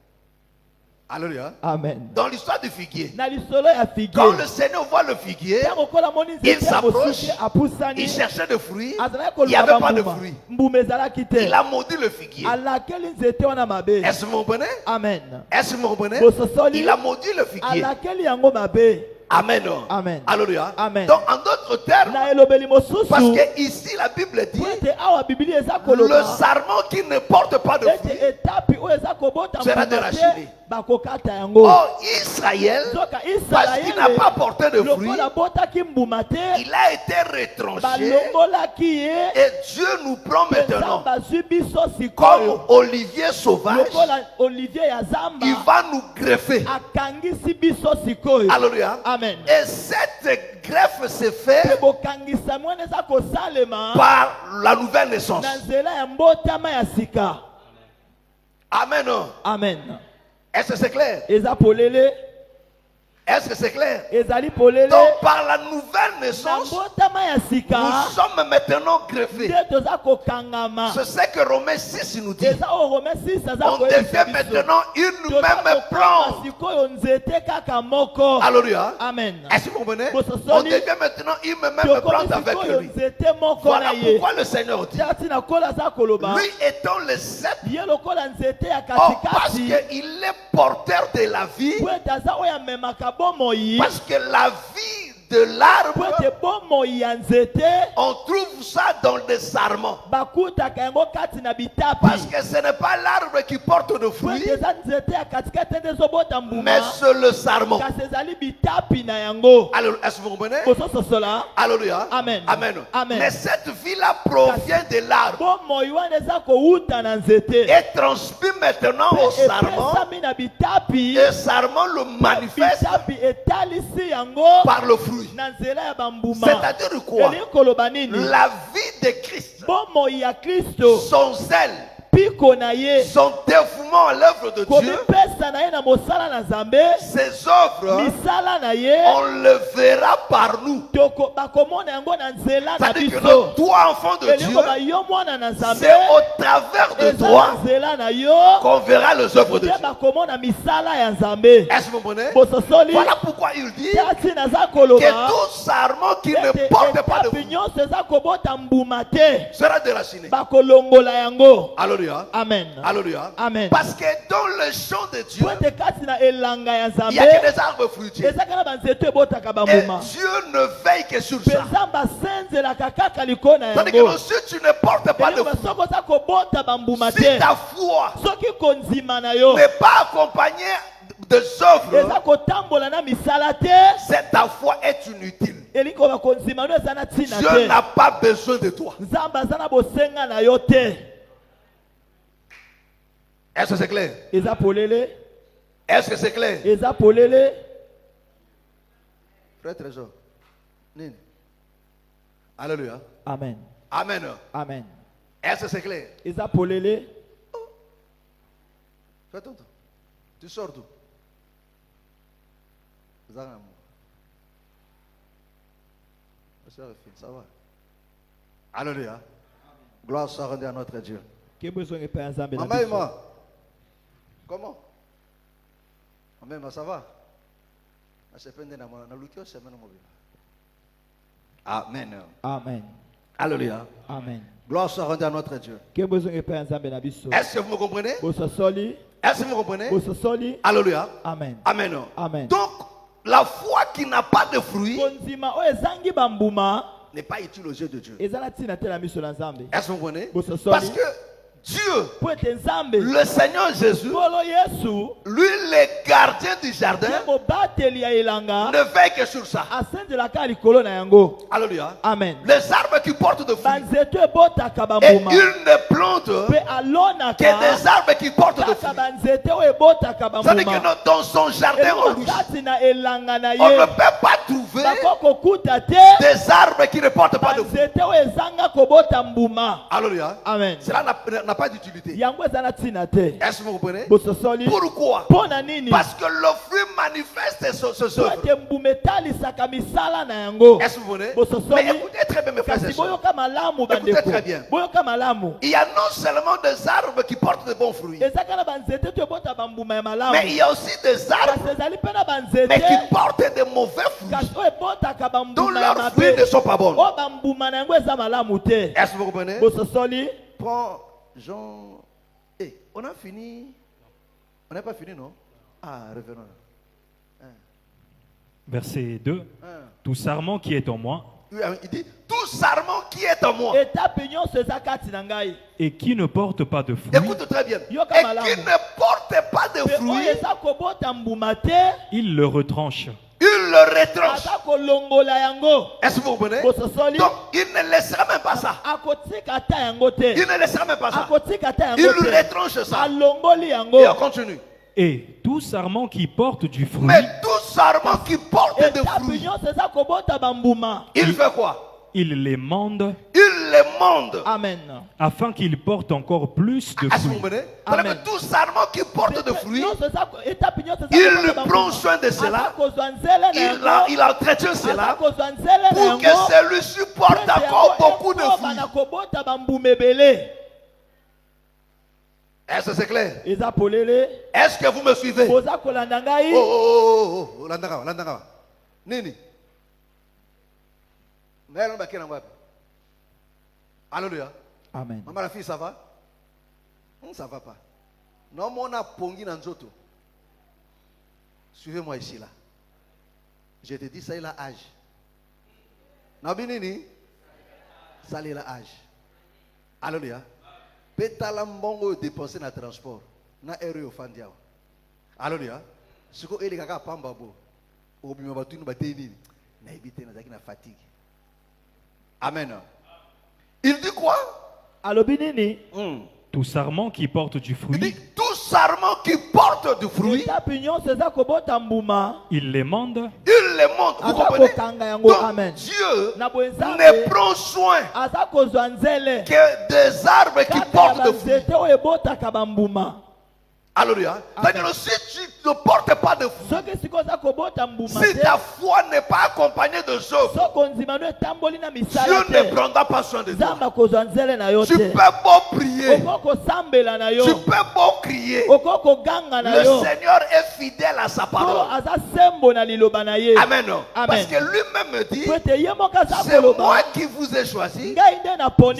Alléluia. Amen. Dans l'histoire du figuier, quand le Seigneur voit le figuier, il s'approche, il cherchait des fruits, il n'y avait pas de fruits. Il a maudit le figuier. Est-ce que vous comprenez? Amen. Est-ce que vous comprenez? Il a maudit le figuier. Amen. Amen. Alléluia. Amen. Donc en d'autres termes, parce que ici la Bible dit, le sarment qui ne porte pas de fruits sera déraciné. Or Israël, parce qu'il n'a pas porté de fruits, il a été retranché et Dieu nous prend maintenant comme olivier sauvage. Il va nous greffer. Alléluia. Amen. Et cette greffe se fait par la nouvelle naissance. Amen. Amen. Est-ce que c'est clair? Est-ce que c'est clair? ezali polele Donc par la nouvelle naissance, mbotama ya sika nous sommes maintenant greffés. nde toza kokangama C'est ce que Romains 6 nous dit. eza oyo Romains 6 aza On devient maintenant une même plante. sikoyo nzete kaka moko. Alléluia. Amen. Est-ce que vous comprenez? Bososoli, On devient maintenant une même plante avec sikoyo lui. nzete moko Voilà na ye. pourquoi le Seigneur dit, Tati na kola za koloba lui étant le cep, ye lokola nzete ya parce katikati qu'il est porteur de la vie, po ete aza oyo amemaka bomoi parce que la vie de l'arbre, po ete bomoi ya nzete on trouve ça dans des sarments. bakutaka yango kati na bitapi Parce que ce n'est pas l'arbre qui porte de po fruits, ete eza nzete ya katikati nde ezobota mbuma mais c'est le sarment. kasi ezali bitapi na yango. Alors, est-ce que vous comprenez? bosososola Alléluia. Amen. Amen. Amen. Mais cette vie-là provient de l'arbre bomoi wana eza kowuta na nzete et transmis maintenant au sarment. epesami na bitapi Et sarment le manifeste bitapi etalisi yango par le fruit. na nzela ya bambuma. C'est-à-dire quoi? Elingi koloba nini? La vie de Christ, bomoi ya Kristo son zèle, piko na ye son dévouement à l'œuvre de Dieu, komipesa na ye na mosala na Nzambe ses œuvres, misala na ye on le verra par nous. bakomona yango na nzela na C'est-à-dire que biso. toi, enfant de Dieu, Elingi koloba yo mwana na Nzambe c'est au travers de eza toi na nzela na yo qu'on verra les œuvres de nde Dieu. bakomona misala ya Nzambe. Est-ce que vous comprenez? bososoli Voilà pourquoi il dit tati naza que koloba tout sarment qui ne ete porte pas de etape fruit nyonso eza kobota mbuma te sera déraciné. bakolongola yango. Alléluia. Amen. Alléluia. Amen. Parce que dans le champ de Dieu, po ete kati na elanga ya il n'y a que Nzambe des arbres fruitiers. ezaka na banzete ebotaka Et bambuma Dieu ne veille que sur ça. mpenza basenzelaka kaka likolo na C'est-à-dire que yango. non, si tu ne portes pas de Elingi fruit, soki oza kobota bambuma si te ta foi soki konzima na yo n'est pas accompagnée des eza œuvres, kotambola na misala te c'est ta foi est inutile. elingi koloba konzima no eza na ntina Dieu te. n'a pas besoin de toi. Nzambe aza na bosenga na yo te. Est-ce que c'est clair? Eza polele Est-ce que c'est clair? eza polele Frère Trésor. Nini. Alléluia. amen Amen. amen Est-ce que c'est clair? eza polele. Fais tonton. Tu sors d'où? Zangamou. Ça va? Alléluia. Gloire soit rendue à notre Dieu. Maman et moi. Comment? Maman et moi, ça va? Amen. Amen. Alléluia. Amen. Gloire soit rendue à notre Dieu. Est-ce que vous me comprenez? Est-ce que vous comprenez? Alléluia. Amen. Amen. Amen. Donc, la foi qui n'a pas de fruit n'est pas utile aux yeux de Dieu. Est-ce que vous comprenez? Parce que Dieu, le Seigneur Jésus, lui, le gardien du jardin, ne veille que sur ça. Alléluia. Amen. Les arbres qui portent de fruits, et il ne plante que des arbres qui portent de fruits. C'est-à-dire que dans son jardin, on ne peut pas trouver des arbres qui ne portent pas de fruits. Alléluia. Amen. Cela n'a pas d'utilité. Est-ce que vous comprenez? Pourquoi? Parce que le fruit manifeste ce œuvre. Est-ce que vous comprenez? Mais écoutez très bien mes frères et sœurs. Écoutez très bien. Il y a non seulement des arbres qui portent de bons fruits, mais il y a aussi des arbres mais qui portent de mauvais fruits, dont leurs fruits ne sont pas bons. Est-ce que vous comprenez? Prends Jean. On a fini. On n'a pas fini, non? Ah, revenons. Verset 2. Tout sarment qui est en moi. Il dit, tout sarment qui est en moi. Et qui ne porte pas de fruits. Écoute très bien. Et qui ne porte pas de fruits, il le retranche. Il le retranche. Est-ce que vous comprenez? Donc, il ne laissera même pas ça. Il ne laissera même pas ça. Il retranche ça. Et on continue. Et tout sarment qui porte du fruit. Mais tout sarment qui porte des fruits, il fait quoi? Il les mande. Il les monde. Amen. Afin qu'il porte encore plus de fruits. Amen. Tout sarment qui porte de fruits, il prend soin de cela. Il entretient cela pour que celui-ci porte encore beaucoup de fruits. Est-ce que c'est clair? Est-ce que vous me suivez? Oh, Landanga. Nini. Alléluia. Amen. Maman la fille, ça va? Ça va pas. Non, mon a pongi nanzoto. Suivez-moi ici là. Je te dis, ça est l'âge. Nabinini, ça est l'âge. Alléluia. Pétalambongo dépenser dans le transport. Na erreur au fandiao. Alléluia. Ce que les gars pambabo. Obima batu nous bateni. Na éviter na fatigue. Amen. Il dit quoi? Alobinini. Tout sarment qui porte du fruit. Il dit tout sarment qui porte du fruit. Il les mande. Il les montre. Vous comprenez? Donc, Dieu ne prend soin que des arbres qui portent de fruits. Alléluia. C'est-à-dire, si tu ne portes pas de fruits, si ta foi n'est pas accompagnée de œuvres, Dieu ne prendra pas soin de toi. Tu peux beau prier, tu peux beau crier, le Seigneur est fidèle à sa parole. Amen. Parce que lui-même dit, c'est moi qui vous ai choisi,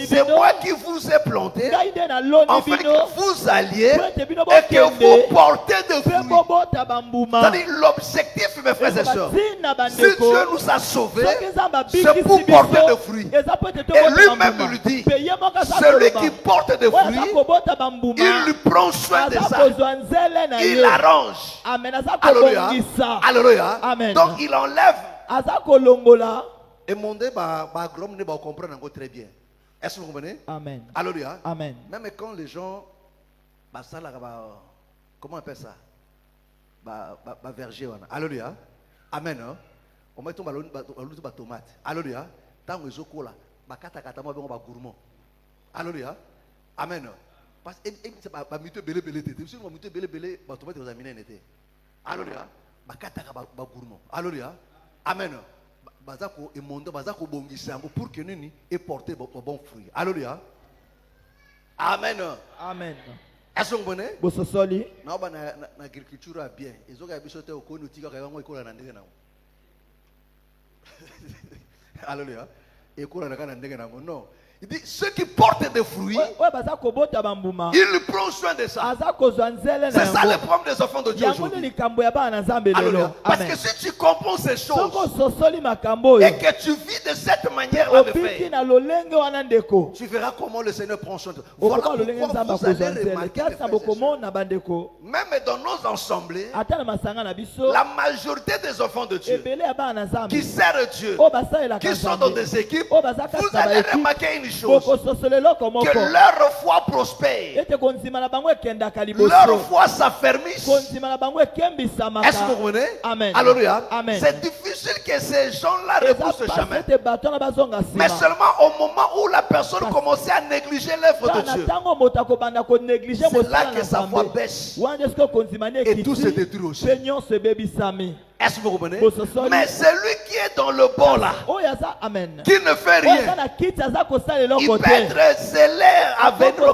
c'est moi qui vous ai planté, en fait que vous alliez et que vous portez de fruits. C'est-à-dire l'objectif, mes frères et sœurs, si Dieu nous a sauvés, c'est pour porter de fruits. Et lui-même lui dit, celui qui porte de fruits, il lui prend soin de ça. Il arrange. Alléluia. Alléluia. Donc il enlève. Et mon Dieu va comprendre très bien. Est-ce que vous comprenez? Amen. Alléluia. Amen. Même quand les gens, comment on appelle ça? Verger. Alléluia. Amen. On met ton ballon de tomate. Alléluia. Tant que je cola, gourmand. Alléluia. Amen. Parce que c'est pas mito belé belé. Si on mito belé belé, tomate vous amène n'était. Alléluia. Gourmand. Alléluia. Amen. Bazako et monde bazako bongisa pour que nous et porter bon fruit. Alléluia. Amen. Amen. Est-ce que vous comprenez? Bososoli. Non, l'agriculture est bien. Ils ont besoin au coin outil quand ils école na ndenge na. Alléluia. École na kana ndenge na non. Il dit ceux qui portent des fruits, il prend soin de ça. C'est ça le problème des enfants de Dieu aujourd'hui. Alléluia. Parce que si tu comprends ces choses et que tu vis de cette manière avec tu verras comment le Seigneur prend soin de toi. Voilà pourquoi vous allez remarquer, même dans nos assemblées, la majorité des enfants de Dieu qui servent Dieu, qui sont dans des équipes, vous allez remarquer une chose, que leur foi prospère, leur foi s'affermisse. Est-ce que vous comprenez? Amen. Alléluia. Amen. C'est difficile que ces gens-là ne repoussent jamais, mais seulement au moment où la personne commençait à négliger l'œuvre de Dieu, c'est là que sa foi baisse et tout se détruit aussi. Est-ce que vous comprenez? Mais celui qui est dans le bon là, qui ne fait rien, il peut être zélé avec le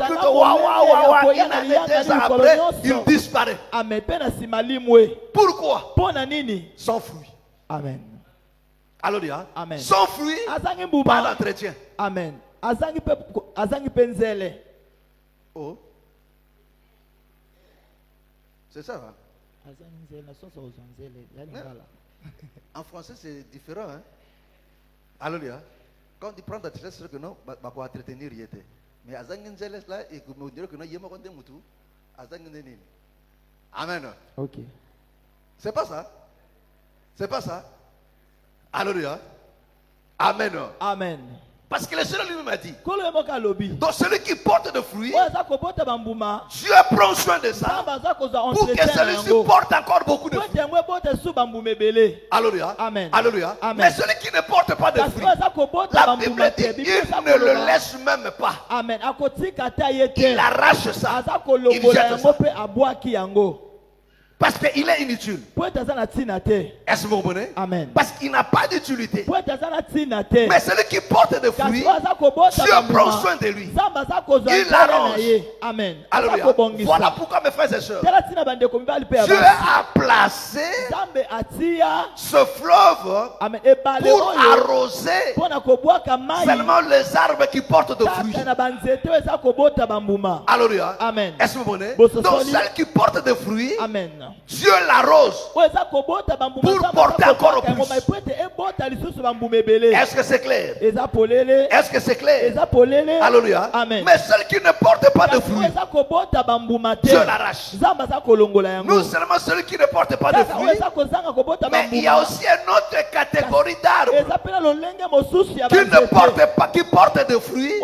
après, il disparaît. Pourquoi? Sans fruit. Amen. Alléluia. Amen. Sans fruit, pas d'entretien. Amen. Azangi penzele. Oh. C'est ça, hein? En français, c'est différent. Hein? Alléluia. Quand tu prends ta tête, c'est que non, tu vas entretenir. Mais Azanginzeles là, et que me dire que non, il y a mon mutu. Azanginzenin. Amen. Ok. C'est pas ça. C'est pas ça. Alléluia. Amen. Amen. Parce que le Seigneur lui-même a dit. Donc celui qui porte de fruits, Dieu prend soin de ça pour que celui-ci porte encore beaucoup de fruits. Alléluia. Amen. Alléluia. Amen. Mais celui qui ne porte pas de fruits, La Bible dit il ne le laisse même pas. Amen. Il arrache ça. Il jette ça. Parce qu'il est inutile. Est-ce que vous comprenez? Amen. Parce qu'il n'a pas d'utilité. Mais celui qui porte des fruits, Dieu prend soin de lui. Il l'arrange. Amen. Alléluia. Voilà pourquoi mes frères et sœurs, Dieu a placé ce fleuve pour arroser seulement les arbres qui portent de fruits. Alléluia. Amen. Est-ce que vous comprenez? Donc celles qui portent des fruits, Amen. Dieu l'arrose pour porter encore plus. Est-ce que c'est clair? Est-ce que c'est clair? Alléluia. Amen. Mais celles qui ne portent pas de fruits, Dieu l'arrache. Nous seulement celui qui ne porte pas de fruits. Mais il y a aussi une autre catégorie d'arbres qui portent des fruits,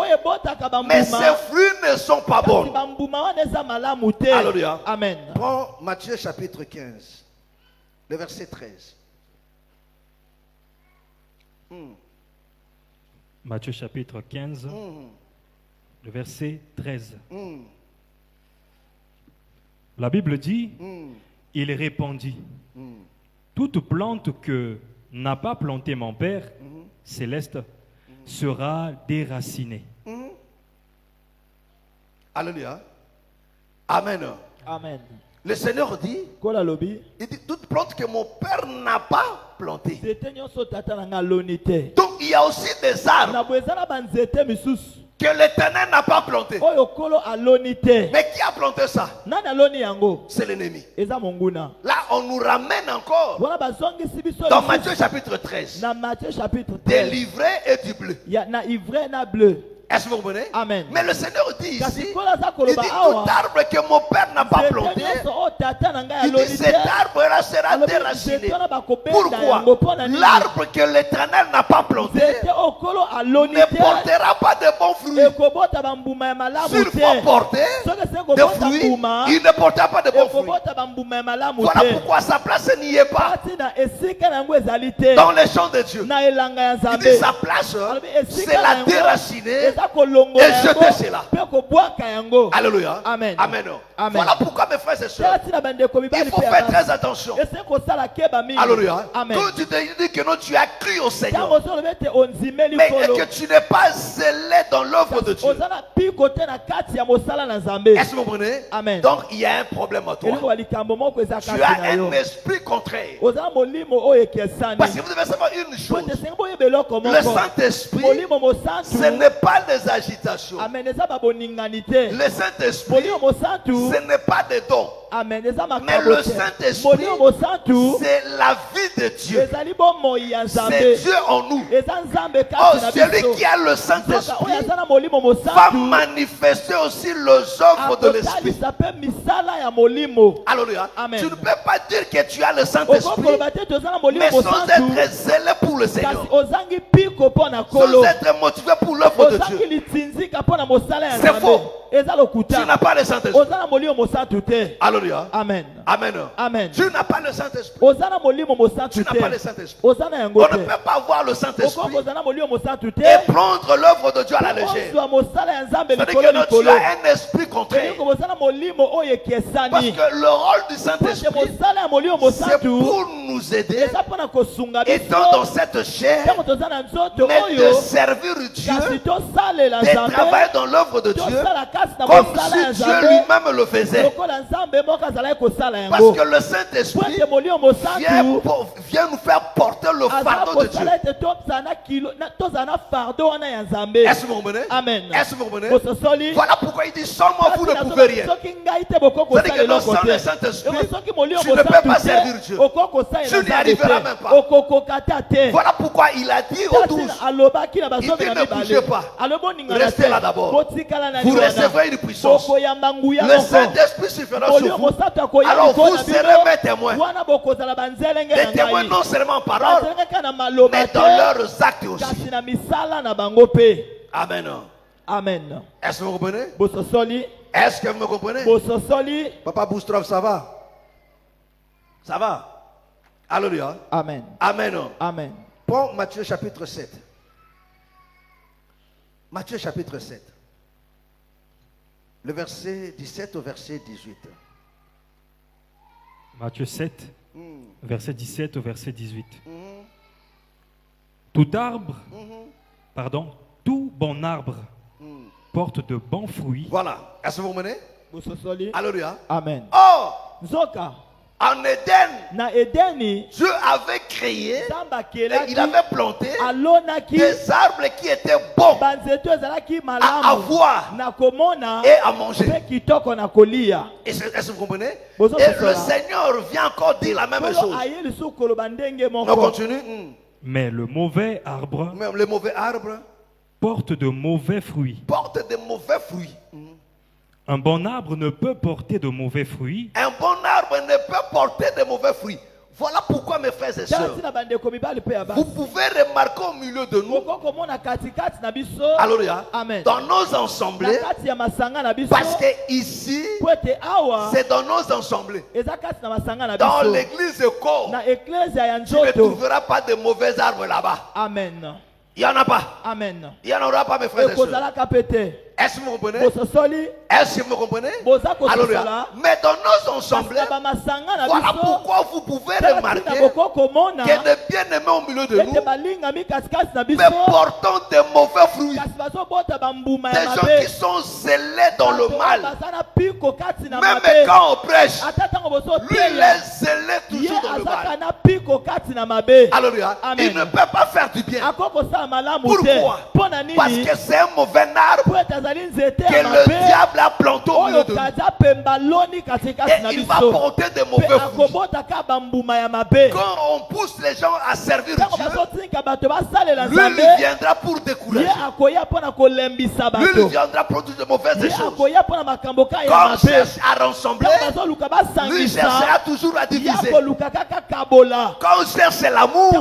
mais ces fruits ne sont pas bons. Alléluia. Amen. Prends Matthieu chapitre 15, le verset 13. Matthieu chapitre 15, le verset 13. La Bible dit, il répondit, toute plante que n'a pas plantée mon Père céleste sera déracinée. Alléluia. Amen. Amen. Le Seigneur dit, il dit, toute plante que mon Père n'a pas plantée. Donc il y a aussi des arbres que l'Éternel n'a pas plantés. Mais qui a planté ça? C'est l'ennemi. Là, on nous ramène encore dans Matthieu chapitre 13. Des livrées et du bleu. Est-ce que vous comprenez? Amen. Mais le Seigneur dit ici, il dit tout arbre que mon Père n'a pas planté, il dit cet arbre-là sera déraciné. Pourquoi? L'arbre que l'Éternel n'a pas planté ne portera pas de bons fruits. S'il faut porter des fruits, il ne portera pas de bons fruits. Voilà pourquoi sa place n'y est pas dans les champs de Dieu. Il dit sa place, c'est la déraciner et jeter cela. Alléluia. Amen. Amen. Amen. Voilà pourquoi mes frères et sœurs, il faut faire très attention. Alléluia. Amen. Quand tu te dis que non, tu as cru au Seigneur, mais que tu n'es pas zélé dans l'œuvre de Dieu. Est-ce que vous comprenez? Amen. Donc il y a un problème à toi. Tu as un esprit contraire. Parce que vous devez savoir une chose. Le Saint-Esprit, ce n'est pas des agitations. Le Saint-Esprit, ce n'est pas des dons. Mais le Saint-Esprit, c'est la vie de Dieu. C'est Dieu en nous. Oh, celui qui a le Saint-Esprit va manifester aussi les œuvres de l'Esprit. Alléluia. Tu ne peux pas dire que tu as le Saint-Esprit, mais sans être zélé pour le Seigneur, sans être motivé pour l'œuvre de Dieu. C'est faux. Tu n'as pas le Saint-Esprit. Alléluia. Amen. Amen. Amen. Tu n'as pas le Saint-Esprit. Tu n'as pas le Saint-Esprit. On ne peut pas avoir le Saint-Esprit et prendre l'œuvre de Dieu à la légère. C'est-à-dire que tu as un esprit contraire. Parce que le rôle du Saint-Esprit, c'est pour nous aider, étant dans cette chair, mais de servir Dieu, de travailler dans l'œuvre de Dieu, comme si Dieu lui-même le faisait. Parce que le Saint-Esprit vient nous faire porter le fardeau de Dieu. Est-ce que vous comprenez? Amen. Est-ce que vous comprenez? Voilà pourquoi il dit seulement vous ne pouvez rien. C'est-à-dire que non, sans le Saint-Esprit, tu ne peux pas servir Dieu. Tu n'y arriveras même pas. Voilà pourquoi il a dit aux 12, il dit ne bougez pas. Restez là d'abord. Vous recevrez une puissance. Le Saint-Esprit suffira sur vous. Alors vous serez mes témoins. Des témoins non seulement en parole, mais dans leurs actes aussi. Amen. Amen. Est-ce que vous comprenez? Est-ce que vous me comprenez? Papa Boustrov, ça va? Ça va? Alléluia. Amen. Amen. Amen. Prends Matthieu chapitre 7. Matthieu chapitre 7. Le verset 17 au verset 18. Matthieu 7, verset 17 au verset 18. Tout bon arbre porte de bons fruits. Voilà. Est-ce que vous menez? Alléluia. Amen. Oh! Zoka. En Éden, Na Edeni, Dieu avait créé et il il avait planté des arbres qui étaient bons à avoir et à manger. Est-ce que vous comprenez? Et le Seigneur vient encore dire la même chose. On continue. Mais le mauvais arbre porte de mauvais fruits. Un bon arbre ne peut porter de mauvais fruits. Un bon arbre ne peut porter de mauvais fruits. Voilà pourquoi, mes frères et sœurs, vous pouvez remarquer au milieu de nous, alléluia, dans nos assemblées, parce que ici, c'est dans nos assemblées. Dans l'église corps, tu ne trouveras pas de mauvais arbres là-bas. Amen. Il n'y en a pas. Amen. Il n'y en aura pas, mes frères et sœurs. Est-ce que vous comprenez? Est-ce que vous comprenez? Alléluia. Mais dans nos assemblées, voilà pourquoi vous pouvez remarquer que des bien-aimés au milieu de nous, mais portant de mauvais fruits, des gens qui sont zélés dans le mal, même quand on prêche, lui il est zélé toujours dans le mal. Alléluia. Il ne peut pas faire du bien. Pourquoi? Parce que c'est un mauvais arbre que le diable a planté au milieu de nous. Et il va porter de mauvais fruits. Quand on pousse les gens à servir Dieu, lui il viendra pour décourager. Lui il viendra produire de mauvaises choses. Quand on cherche à rassembler, lui il cherchera toujours à diviser. Quand on cherche l'amour,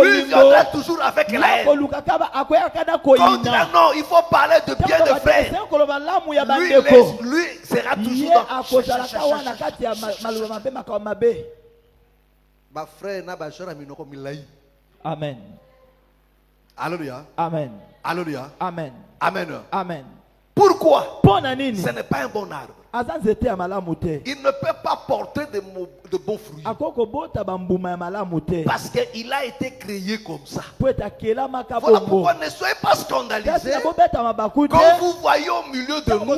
lui il viendra toujours avec la haine. Contrairement, il faut parler de bien de frère. Lui sera toujours dans Amen. Alléluia. Amen. Alléluia. Amen. Amen. Amen. Pourquoi? Ce n'est pas un bon arbre. Il ne peut pas porter de bons fruits. Parce qu'il a été créé comme ça. Voilà pourquoi ne soyez pas scandalisés quand vous voyez au milieu de nous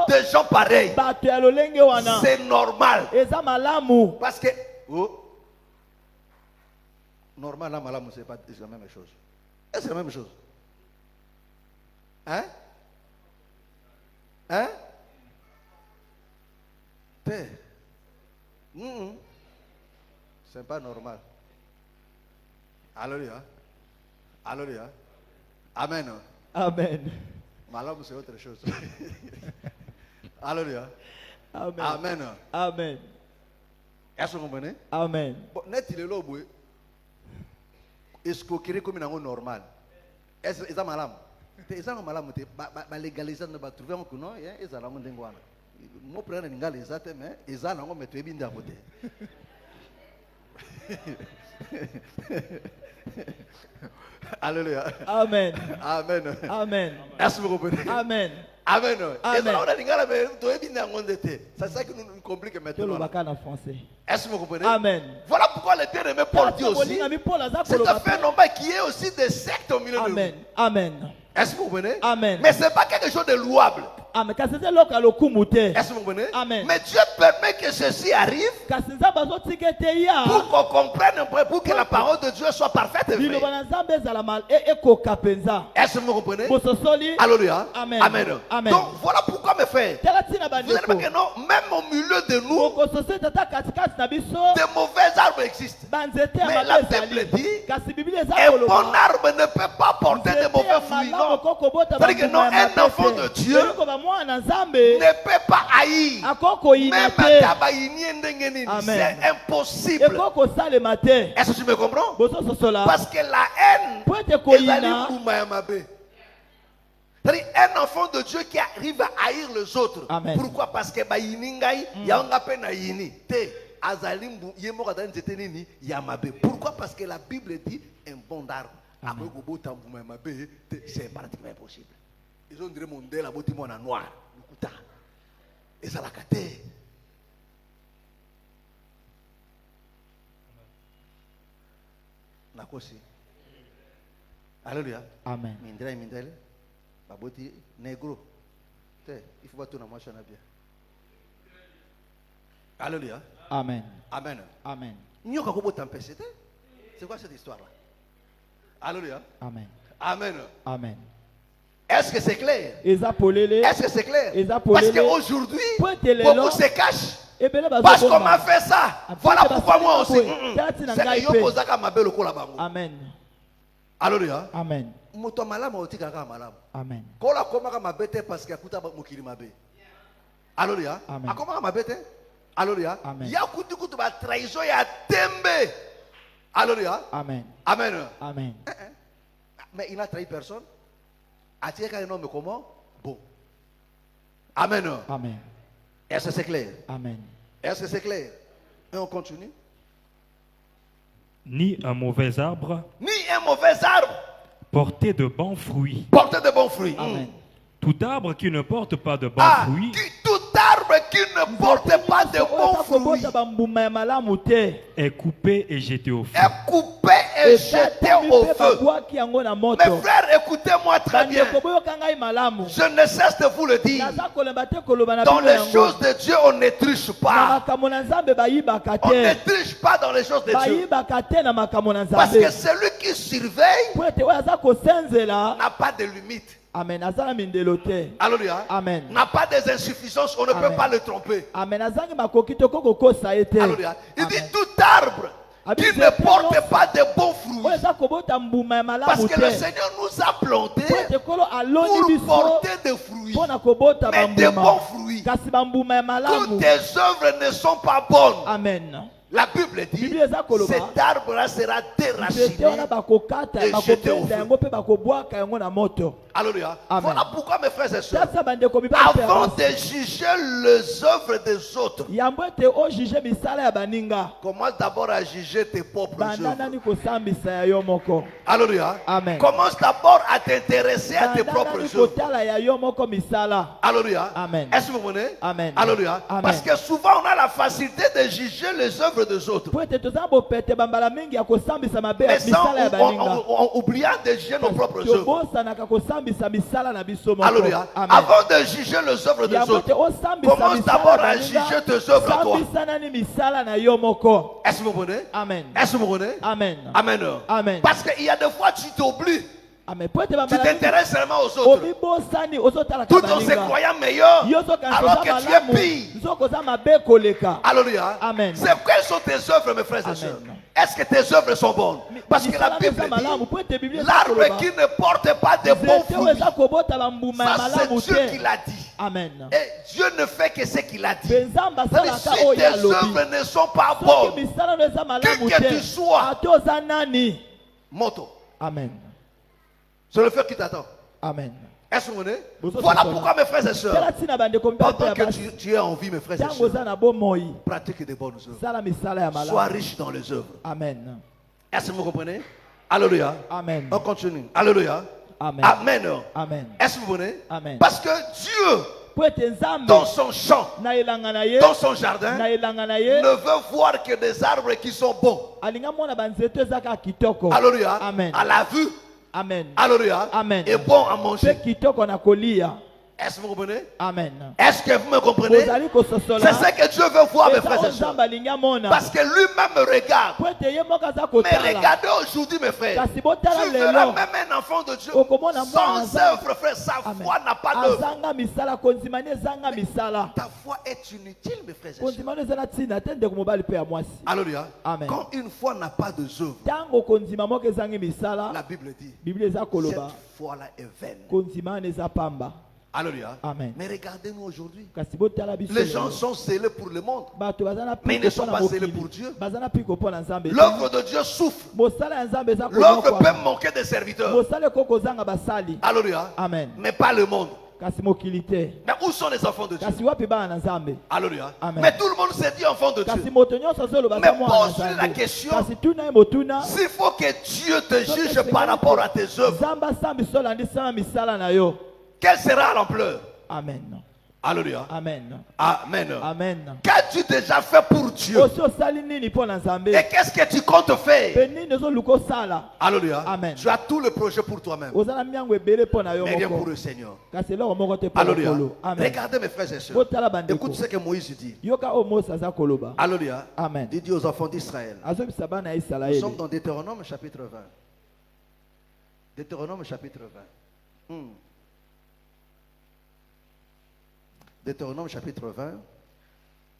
des gens pareils. C'est normal. Parce que normal, là, malam, c'est pas la même chose. Est-ce que c'est la même chose? Hein? Hein? Père. C'est pas normal. Alléluia. Alléluia. Amen. Amen. Malam, c'est autre chose. Alléluia. Amen. Amen. Amen. Est-ce que vous comprenez? Amen. Bon, net il est là, est-ce que vous comme une normal? Est-ce que c'est malam? C'est malam, c'est légalisé, on va trouver un coup, non? Et ça, on va moi, je prends les exacts, mais ils ont un peu de bien côté. Alléluia. Amen. Amen. Amen. Est-ce que vous comprenez? Amen. Amen. Amen. C'est ça qui nous complique maintenant. Français. Est-ce que vous comprenez? Amen. Voilà pourquoi le bien-aimé Paul dit aussi, c'est un phénomène qui est aussi des sectes au milieu de nous. Amen. Amen. Est-ce que vous comprenez? Amen. Mais ce n'est pas quelque chose de louable. Amen. Est-ce que vous comprenez? Amen. Mais Dieu permet que ceci arrive pour qu'on comprenne un peu, pour que la parole de Dieu soit parfaite. Est-ce que vous comprenez? Alléluia. Amen. Amen. Amen. Donc voilà pourquoi, mes frères, vous allez voir que non, même au milieu de nous, de mauvais arbres existent. Mais la Bible dit, un bon arbre ne peut pas porter de mauvais fruits. Non. C'est-à-dire que non, un enfant de Dieu ne peut pas haïr. Même c'est impossible. Est-ce que tu me comprends? Parce que la haine c'est-à-dire un enfant de Dieu qui arrive à haïr les autres. Amen. Pourquoi? Parce que pourquoi? Parce que la Bible dit un bon arbre Amen. C'est pratiquement impossible. Ils ont dit mon dé la beauté en noir. Et ça la caté. Nakosi. Alléluia. Amen. Mindele. Baboti négro. Il faut pas tout dans ma chaîne bien. Alléluia. Amen. Amen. Amen. C'est quoi cette histoire-là? Alléluia. Amen. Amen. Amen. Est-ce que c'est clair? Est-ce que c'est clair? Parce qu'aujourd'hui, beaucoup se cachent. Parce qu'on m'a fait ça. Voilà pourquoi moi aussi. Amen. Alléluia. Amen. Amen. Alléluia. Alléluia. Amen. Trahison ya tembe. Alléluia. Amen. Amen. Amen. Mais il n'a trahi personne. A-t-il un homme comment? Bon. Amen. Amen. Est-ce que c'est clair? Amen. Est-ce que c'est clair? Et on continue. Ni un mauvais arbre. Ni un mauvais arbre. Porter de bons fruits. Porter de bons fruits. Amen. Tout arbre qui ne porte pas de bons fruits. Tout arbre qui ne porte pas de bons fruits est coupé et jeté au feu. Est coupé et jeté au feu. Mes frères, écoutez-moi très bien. Je ne cesse de vous le dire. Dans les choses de Dieu, on ne triche pas. On ne triche pas dans les choses de Dieu. Parce que celui qui surveille n'a pas de limite. Amen. Alléluia. Amen. N'a pas des insuffisances, on ne peut pas le tromper. Amen. Alléluia. Il dit tout arbre qui ne porte pas de bons fruits. Parce que le Seigneur nous a plantés pour porter des fruits. Mais de bons fruits. Toutes tes œuvres ne sont pas bonnes. Amen. La Bible dit cet arbre-là sera déraciné et jeté au feu. Alléluia. Voilà pourquoi, mes frères et sœurs, avant de juger les œuvres des autres, commence d'abord à juger tes propres œuvres. Alléluia. Amen. Commence d'abord à t'intéresser à tes propres œuvres. Alléluia. Amen. Est-ce que vous comprenez? Amen. Alléluia. Amen. Parce que souvent on a la facilité de juger les œuvres des autres. Mais en oubliant de juger nos propres œuvres. Alléluia. Avant de juger les œuvres des autres, commence d'abord à juger tes œuvres à toi. Est-ce que vous comprenez? Amen. Est-ce que vous comprenez? Amen. Amen. Amen. Parce qu'il y a des fois tu t'oublies. Amen. Tu t'intéresses seulement aux autres. Tout en se croyant meilleur, alors que tu es pire. Alléluia. Amen. Quelles sont tes œuvres, mes frères et sœurs? Est-ce que tes œuvres sont bonnes? Parce que la Bible dit l'arbre qui ne porte pas de bons fruits, ça c'est Dieu qui l'a dit. Amen. Et Dieu ne fait que ce qu'il a dit. Si tes œuvres ne sont pas bonnes, qui que tu sois, moto. Amen. C'est le feu qui t'attend. Amen. Est-ce que vous voyez? Voilà pourquoi, mes frères et sœurs, pendant que tu es en vie, mes frères et sœurs, pratique des bonnes œuvres. Sois riche dans les œuvres. Amen. Est-ce que vous comprenez? Alléluia. Amen. On continue. Alléluia. Amen. Amen. Amen. Est-ce que vous comprenez? Amen. Parce que Dieu, dans son champ, dans son jardin, ne veut voir que des arbres qui sont bons. Alléluia. Amen. À la vue. Amen. Alléluia. Amen. Et bon à manger. Est-ce que vous comprenez? Amen. Est-ce que vous me comprenez? C'est ce que Dieu veut voir, mes frères et sœurs. Parce que lui-même regarde. Mais regardez aujourd'hui, mes frères. Tu verras même un enfant de Dieu sans œuvre, frère. Sa foi n'a pas d'œuvre. Ta foi est inutile, mes frères et sœurs. Alléluia. Quand une foi n'a pas d'œuvre, la Bible dit cette foi-là est vaine. Alléluia. Amen. Mais regardez-nous aujourd'hui. Les gens sont zélés pour le monde, mais ils ne sont pas zélés pour Dieu. L'œuvre de Dieu souffre. L'œuvre peut manquer des serviteurs. Alléluia. Amen. Mais pas le monde. Mais où sont les enfants de Dieu? Alléluia. Amen. Mais tout le monde s'est dit enfant de Dieu. Mais pose-lui la question, s'il faut que Dieu te juge par rapport à tes œuvres, quelle sera l'ampleur? Amen. Alléluia. Amen. Amen. Amen. Qu'as-tu déjà fait pour Dieu? Et qu'est-ce que tu comptes faire? Alléluia. Amen. Tu as tout le projet pour toi-même. Mais rien pour le Seigneur. Alléluia. Regardez mes frères et sœurs. Écoute ce que Moïse dit. Alléluia. Amen. Il dit aux enfants d'Israël. Nous sommes dans Deutéronome chapitre 20. Deutéronome chapitre 20. Deutéronome chapitre 20,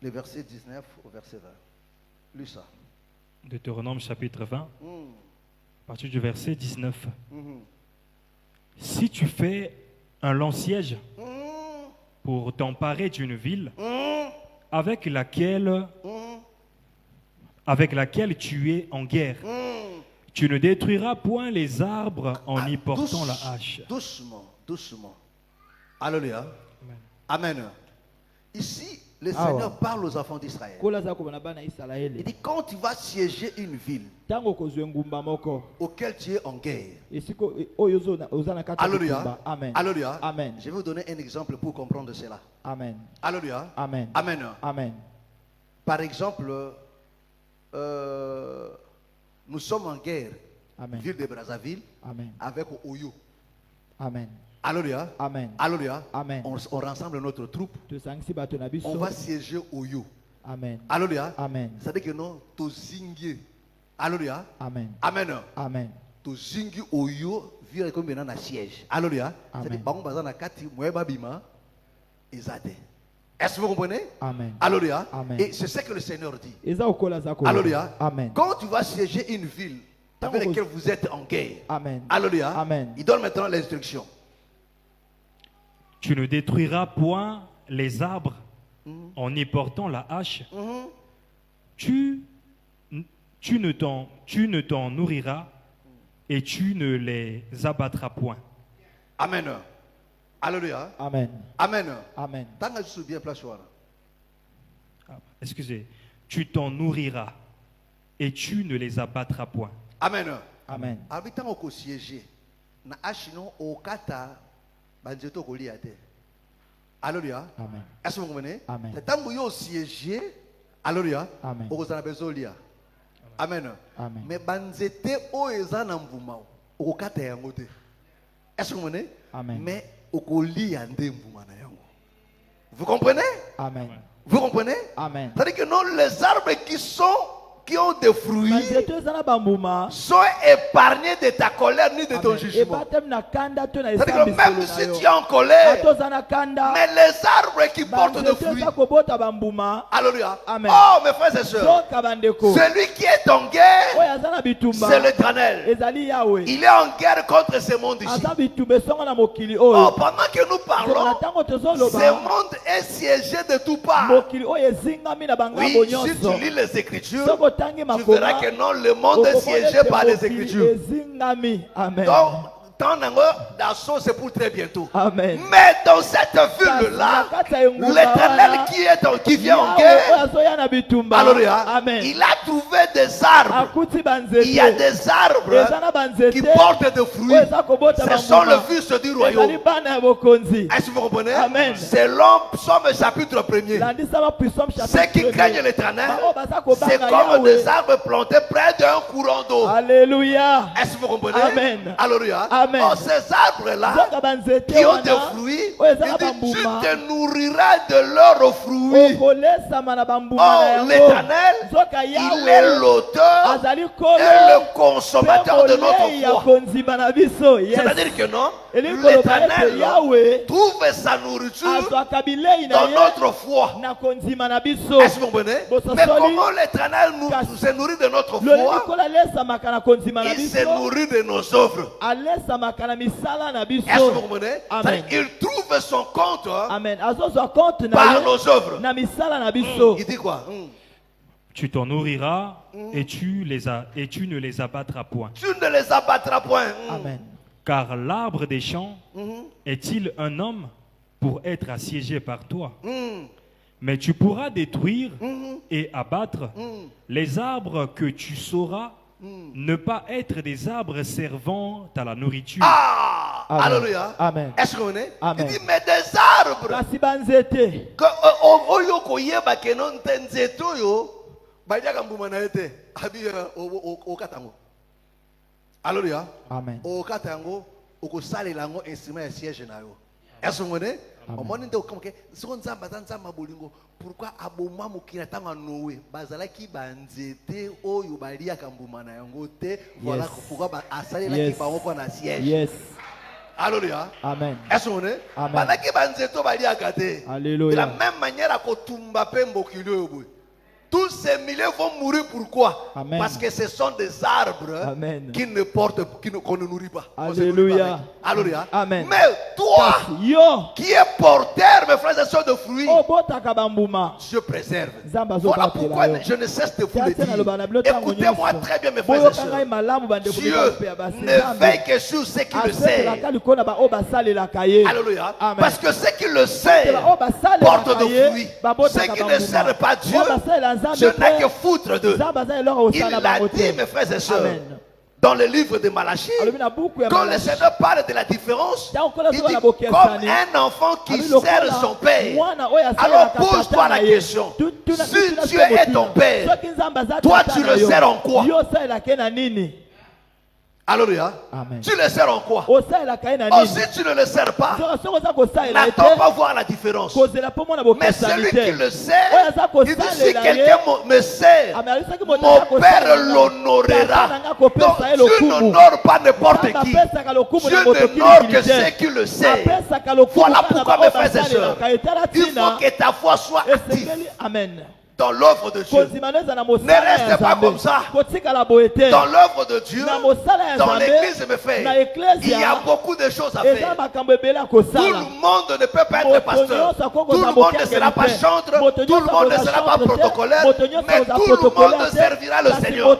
le verset 19 au verset 20. Lis ça. Deutéronome chapitre 20, à partir du verset 19. Si tu fais un long siège pour t'emparer d'une ville avec laquelle tu es en guerre, tu ne détruiras point les arbres en y portant la hache. Doucement, doucement. Alléluia. Amen. Ici, le Seigneur parle aux enfants d'Israël. Il dit, quand tu vas siéger une ville auquel tu es en guerre. Alléluia. Amen. Alléluia. Amen. Je vais vous donner un exemple pour comprendre cela. Amen. Alléluia. Amen. Amen. Amen. Par exemple, nous sommes en guerre. Amen. Ville de Brazzaville. Amen. Avec Oyo. Amen. Alléluia. Amen. Alléluia. Amen. On rassemble notre troupe. On va siéger Oyo. Amen. Alléluia. Amen. C'est-à-dire que non, to zingi. Alléluia. Amen. Amen. Amen. To zingi Oyo vire comme maintenant na siège. Alléluia. C'est-à-dire bango bazana kati moeba bima izade. Est-ce que vous comprenez? Amen. Alléluia. Amen. Et c'est ce que le Seigneur dit. Alléluia. Amen. Quand tu vas siéger une ville avec laquelle vous êtes en guerre. Amen. Alléluia. Amen. Il donne maintenant l'instruction. Tu ne détruiras point les arbres en y portant la hache. Tu ne t'en nourriras et tu ne les abattras point. Amen. Alléluia. Amen. Amen. Amen. Excusez. Tu t'en nourriras et tu ne les abattras point. Amen. Amen. Habitant au siégé, na achino au kata banjeto goliate. Alléluia. Amen. Est-ce que vous comprenez? Amen. C'est tant que vous siégé. Alléluia. Amen. Au kata bezolia. Amen. Amen. Mais banjete o ezana mbuma au kata yangote. Est-ce que vous comprenez? Amen. Mais au goli ande mbuma na yango. Vous comprenez? Amen. Vous comprenez? Amen. C'est-à-dire que non, les arbres qui ont des fruits sont épargnés de ta colère ni de ton jugement. C'est-à-dire que même si tu es en colère, mais les arbres qui portent des fruits, alléluia. Amen. Oh mes frères et sœurs, celui qui est en guerre, c'est l'Éternel. Il est en guerre contre ce monde ici. Oh, pendant que nous parlons, ce monde est siégé de toutes parts. Oui, si tu lis les Écritures, tu verras que non, le monde est siégé par les Écritures. Donc, d'assaut, c'est pour très bientôt. Amen. Mais dans cette ville-là, l'Éternel qui vient en guerre, alléluia, il a trouvé des arbres. Il y a des arbres qui portent des fruits. Ce sont les fils du royaume. Est-ce que vous comprenez? Amen. Selon Psaume chapitre 1er, ceux qui craignent l'Éternel, c'est comme des arbres plantés près d'un courant d'eau. Alléluia. Est-ce que vous comprenez? Amen. Alléluia. Amen. Oh, ces arbres-là qui ont des fruits, il dit, tu te nourriras de leurs fruits. Oh, l'Éternel, il est l'auteur et le consommateur de notre foi. C'est-à-dire que non, l'Éternel trouve sa nourriture dans notre foi. Est-ce que vous comprenez? Mais comment l'Éternel se nourrit de notre foi? Il se nourrit de nos œuvres. Est-ce que vous comprenez? Il trouve son compte par nos œuvres. Il dit quoi? Tu t'en nourriras et tu ne les abattras point. Tu ne les abattras point. Amen. Car l'arbre des champs est-il un homme pour être assiégé par toi. Mais tu pourras détruire et abattre les arbres que tu sauras ne pas être des arbres servant à la nourriture. Ah, Amen. alléluia. Amen. Est-ce qu'on est? Amen. Il dit, mais des arbres. Kasi banzete. Que oyo koyeba ke non tenzeto yo, badiaka mbuma na ete. Abi o katango. Alléluia. Amen. O katango, o ko sale lango instrument et siège na yo. Est-ce qu'on est? Au moment où on dit, pourquoi aboma mokina tanga Noé bazala ki banzete oyo balia kambuma na yango te voilà pourquoi ba asali la ki bango na siège. Yes. Alléluia. Amen. Est-ce qu'on est? Amen. Bana ki banzeto balia kate. Alléluia. De la même manière à kotumba pe mbokili oyo. Tous ces milliers vont mourir. Pourquoi? Amen. Parce que ce sont des arbres Amen. qui ne portent, qu'on ne nourrit pas. Alléluia. Alléluia. Amen. Mais toi, qui es porteur, mes frères et sœurs, de fruits, je préserve. Voilà pourquoi je ne cesse de vous le dire. Écoutez-moi très bien, mes frères et sœurs. Dieu ne veille que sur ce qui le sait. Alléluia. Amen. Parce que ce qui le sait porte de fruits. Ce qui ne sert pas Dieu, je n'ai que foutre d'eux. Il l'a dit, mes frères et sœurs. Amen. Dans le livre de Malachie, quand le Seigneur parle de la différence, il dit comme un enfant qui sert son père. Alors pose-toi la question, si Dieu est ton père, toi tu le sers en quoi? Alléluia. Tu le sers en quoi? Oh, si tu ne le sers pas, n'attends pas voir la différence. Mais celui qui le sert, il dit si quelqu'un me sert, mon Père l'honorera. Donc Dieu n'honore pas n'importe qui. Dieu n'honore que ceux qui le sert. Voilà pourquoi, mes frères et sœurs, il faut que ta foi soit active. Amen. Dans l'œuvre de Dieu. Ne restez pas comme ça. Dans l'œuvre de Dieu, dans l'église, mes frères, il y a beaucoup de choses à faire. Tout le monde ne peut pas être pasteur. Tout le monde ne sera pas chantre. Tout le monde ne sera pas protocolaire. Mais tout le monde servira le Seigneur.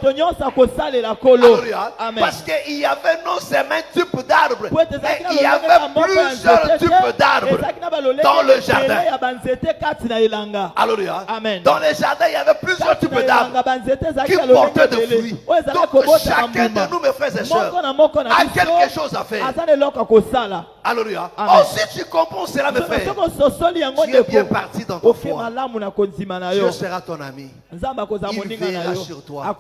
Alléluia. Parce qu'il y avait non seulement un type d'arbre, mais il y avait plusieurs types d'arbres dans le jardin. Alléluia. Amen. Dans le jardin, il y avait plusieurs types d'arbres qui portaient de fruits. Donc chacun de nous, mes frères et sœurs, a quelque chose à faire. Alléluia. Oh, si tu comprends cela, mes frères, tu es bien parti dans ton foi. Dieu sera ton ami. Il veillera sur toi.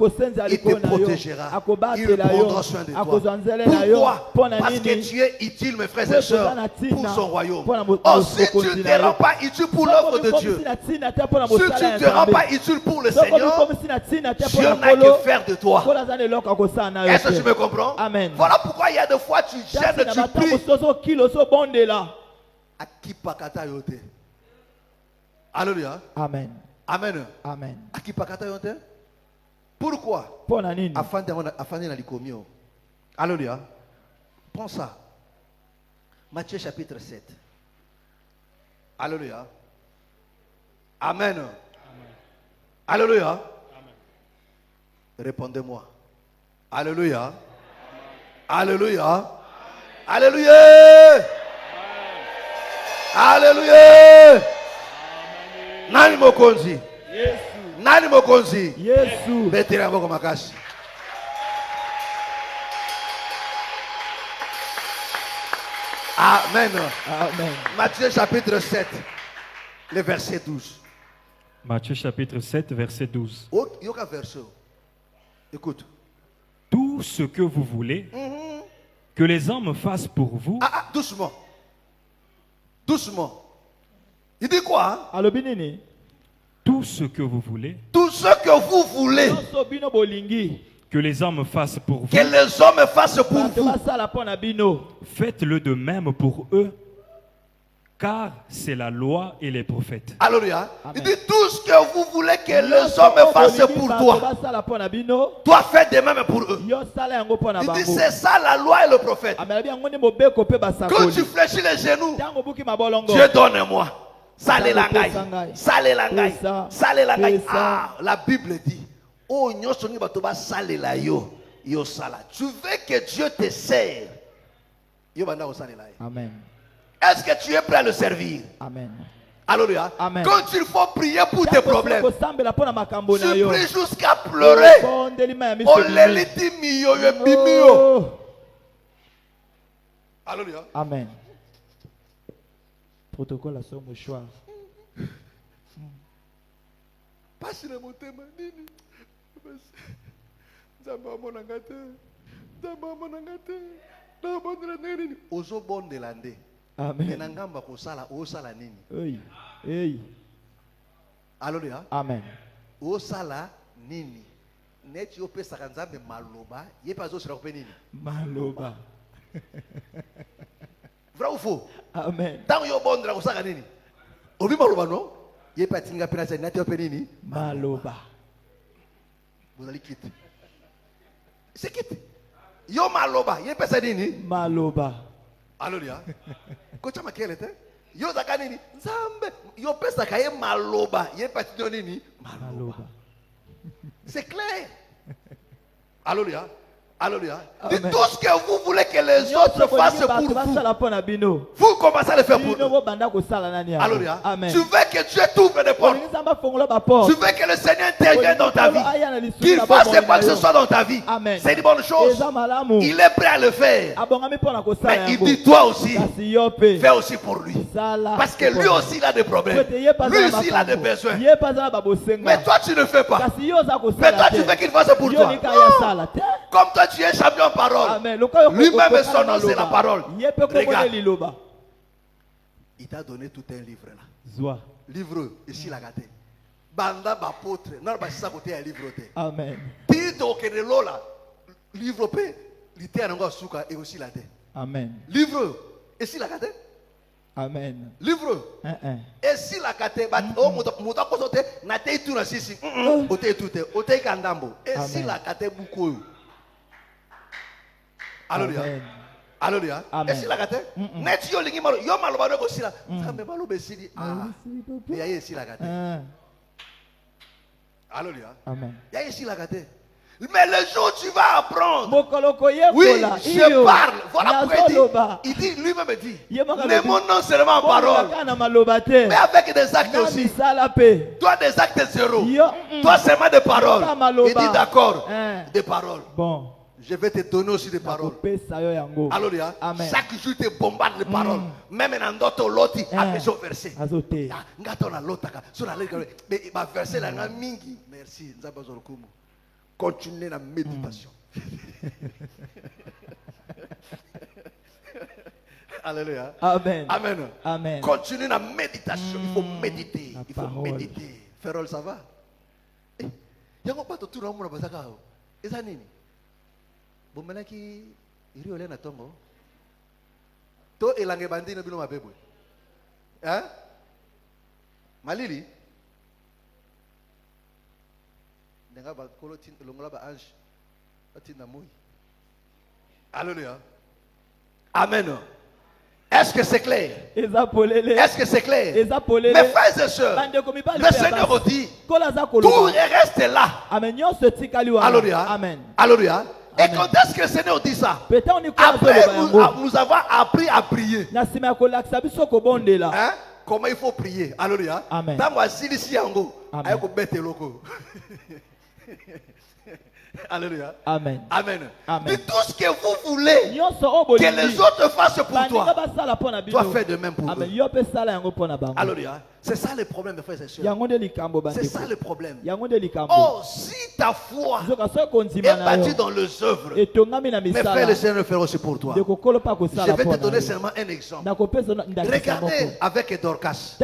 Il te protégera. Il prendra soin de toi. Pourquoi? Parce que tu es utile, mes frères et sœurs, pour son royaume. Oh, si tu ne te rends pas utile pour l'œuvre de Dieu, si tu ne te rends pas utile pour le Seigneur, Dieu n'a que faire de toi. Est-ce que tu me comprends? Amen. Voilà pourquoi il y a des fois tu gênes, tu pries. Akipakata yote. Alléluia. Amen. Amen. Amen. Akipakata yote. Pourquoi? Afin na likomio. Alléluia. Prends ça. Matthieu chapitre 7. Alléluia. Amen. Amen. Alléluia. Amen. Répondez-moi. Alléluia. Amen. Alléluia. Amen. Alléluia. Alléluia. Nani mokonzi? Yesu. Nani mokonzi? Yesu. Betera boko makasi. Amen. Amen. Matthieu chapitre 7, le verset 12. Matthieu chapitre 7, verset 12. Écoute. Tout ce que vous voulez que les hommes fassent pour vous. Doucement. Doucement. Il dit quoi? Tout ce que vous voulez. Tout ce que vous voulez. Que les hommes fassent pour vous. Que les hommes fassent pour vous. Faites-le de même pour eux. Car c'est la loi et les prophètes. Alléluia. Il dit tout ce que vous voulez que les hommes fassent pour toi. Toi fais de même pour eux. Il dit c'est ça la loi et le prophète. Quand tu fléchis les genoux, Dieu donne-moi. Salé langai. Salé langai. Salé langai. Ah, la Bible dit. Oh, tu veux que Dieu te serve. Amen. Est-ce que tu es prêt à le servir? Amen. Alléluia. Amen. Quand il faut prier pour tes problèmes, tu pries jusqu'à pleurer. On les dit mio. Alléluia. Amen. Protocole à son mouchoir. Pas sur le motema nini. Zamba monangate. Ozo bon de l'ande. Amen. Menangamba ko sala o sala nini. Hey. Alléluia. Amen. O sala nini. Net yo pesa kanzambe maloba, ye pas zo sera ko nini. Maloba. Vrai ou faux? Amen. Tant yo bon de la ko sala nini. Obi maloba non? Ye pas tinga pena sa net yo pe nini. Maloba. Vous allez quitter. C'est quitte. Yo maloba, ye pesa nini? Maloba. Alléluia. Kocha makelete. Yo zaka nini? Nzambe. Yo pesa kaye maloba, ye pesa nini? Maloba. C'est clair. Alléluia. Alléluia. Dites tout ce que vous voulez que les autres fassent pour vous. Vous commencez à le faire pour nous. Alléluia. Tu veux que Dieu t'ouvre des portes. Tu veux que le Seigneur intervienne dans ta vie. Qu'il fasse quoi que ce soit dans ta vie. C'est une bonne chose. Il est prêt à le faire. Mais il dit toi aussi, fais aussi pour lui. Parce que lui aussi il a des problèmes. Lui aussi il a des besoins. Mais toi tu ne fais pas. Mais toi tu veux qu'il fasse pour toi. Comme toi tu es champion parole. Lui-même son nom c'est la parole. Regarde. Il t'a donné tout un livre là. Livre ici la gâté. Banda bapôtre. Non pas ça côté un livre. Amen. Tito que de là. Livre pe. L'ité n'anga suka et aussi la tête. Amen. Livre ici la gâté. Amen. Livre. Et si la gâté bat oh muta ko sote na te tout na sisi. Ote tout o te kandambo. Et si la gâté beaucoup. Alléluia. Alléluia. Et si la gâté net yo lingi malo yo malo ba ko sila. Nzambe malo be sili. Ah. Ya ye si la gâté. Alléluia. Amen. Ya ye si la gâté. Mais le jour où tu vas apprendre, oui, je parle. Voilà pourquoi il dit lui-même dit, ne mon nom seulement en parole, mais avec des actes aussi. Toi des actes zéro, toi seulement des paroles. Il dit d'accord, des paroles. Bon. Je vais te donner aussi des paroles. Alléluia. Chaque jour tu te bombardes de paroles. Même dans d'autres lots, avec ce verset. Merci. Continuez la méditation. Alléluia. Amen. Amen. Amen. Continue la méditation. Il faut méditer. Il faut méditer. Ferrol, ça va? Il n'y a pas de tout le monde. Et ça, nini? Bon, maintenant qui il y a un tongo. To elange bandi na bilo mabebwe. Hein? Malili? Alléluia. Amen. Est-ce que c'est clair? Est-ce que c'est clair? Mes frères et sœurs, le Seigneur dit, tout reste là. Alléluia. Amen. Alléluia. Et quand est-ce que le Seigneur dit ça? Après nous avons appris à prier. Hein? Comment il faut prier? Alléluia. Amen. Alléluia. Amen. Amen. Amen. De tout ce que vous voulez que les autres fassent pour toi, toi fais de même pour eux. Alléluia. C'est ça le problème, mes frères et sœurs. C'est ça le problème. Oh, si ta foi est bâtie dans les œuvres, mes frères et sœurs le feront aussi pour toi. Je vais te donner seulement un exemple. Regardez avec Dorcas.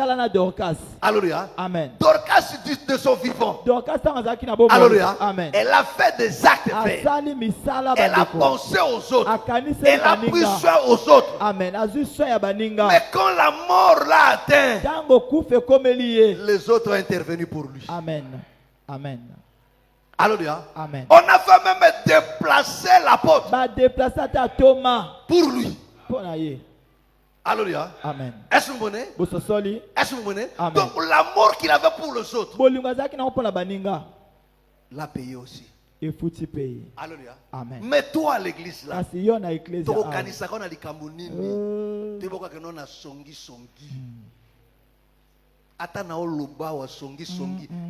Alléluia. Amen. Dorcas de son vivant. Alléluia. Elle a fait des actes faits. Elle a pensé aux autres. Elle a pris soin aux autres. Mais quand la mort l'a atteint, les autres ont intervenu pour lui. Amen. Amen. Alléluia. Amen. On a fait même déplacer l'apôtre pour lui. Alléluia. Amen. Est-ce que vous connaissez? Est-ce que vous connaissez? Amen. Donc l'amour qu'il avait pour les autres, l'a payé aussi. Alléluia. Amen. Mais toi à l'église là, tu as na église tu organises qu'on a les Camerounais. Tu vois que non a songi. Ata na oloba wa songi.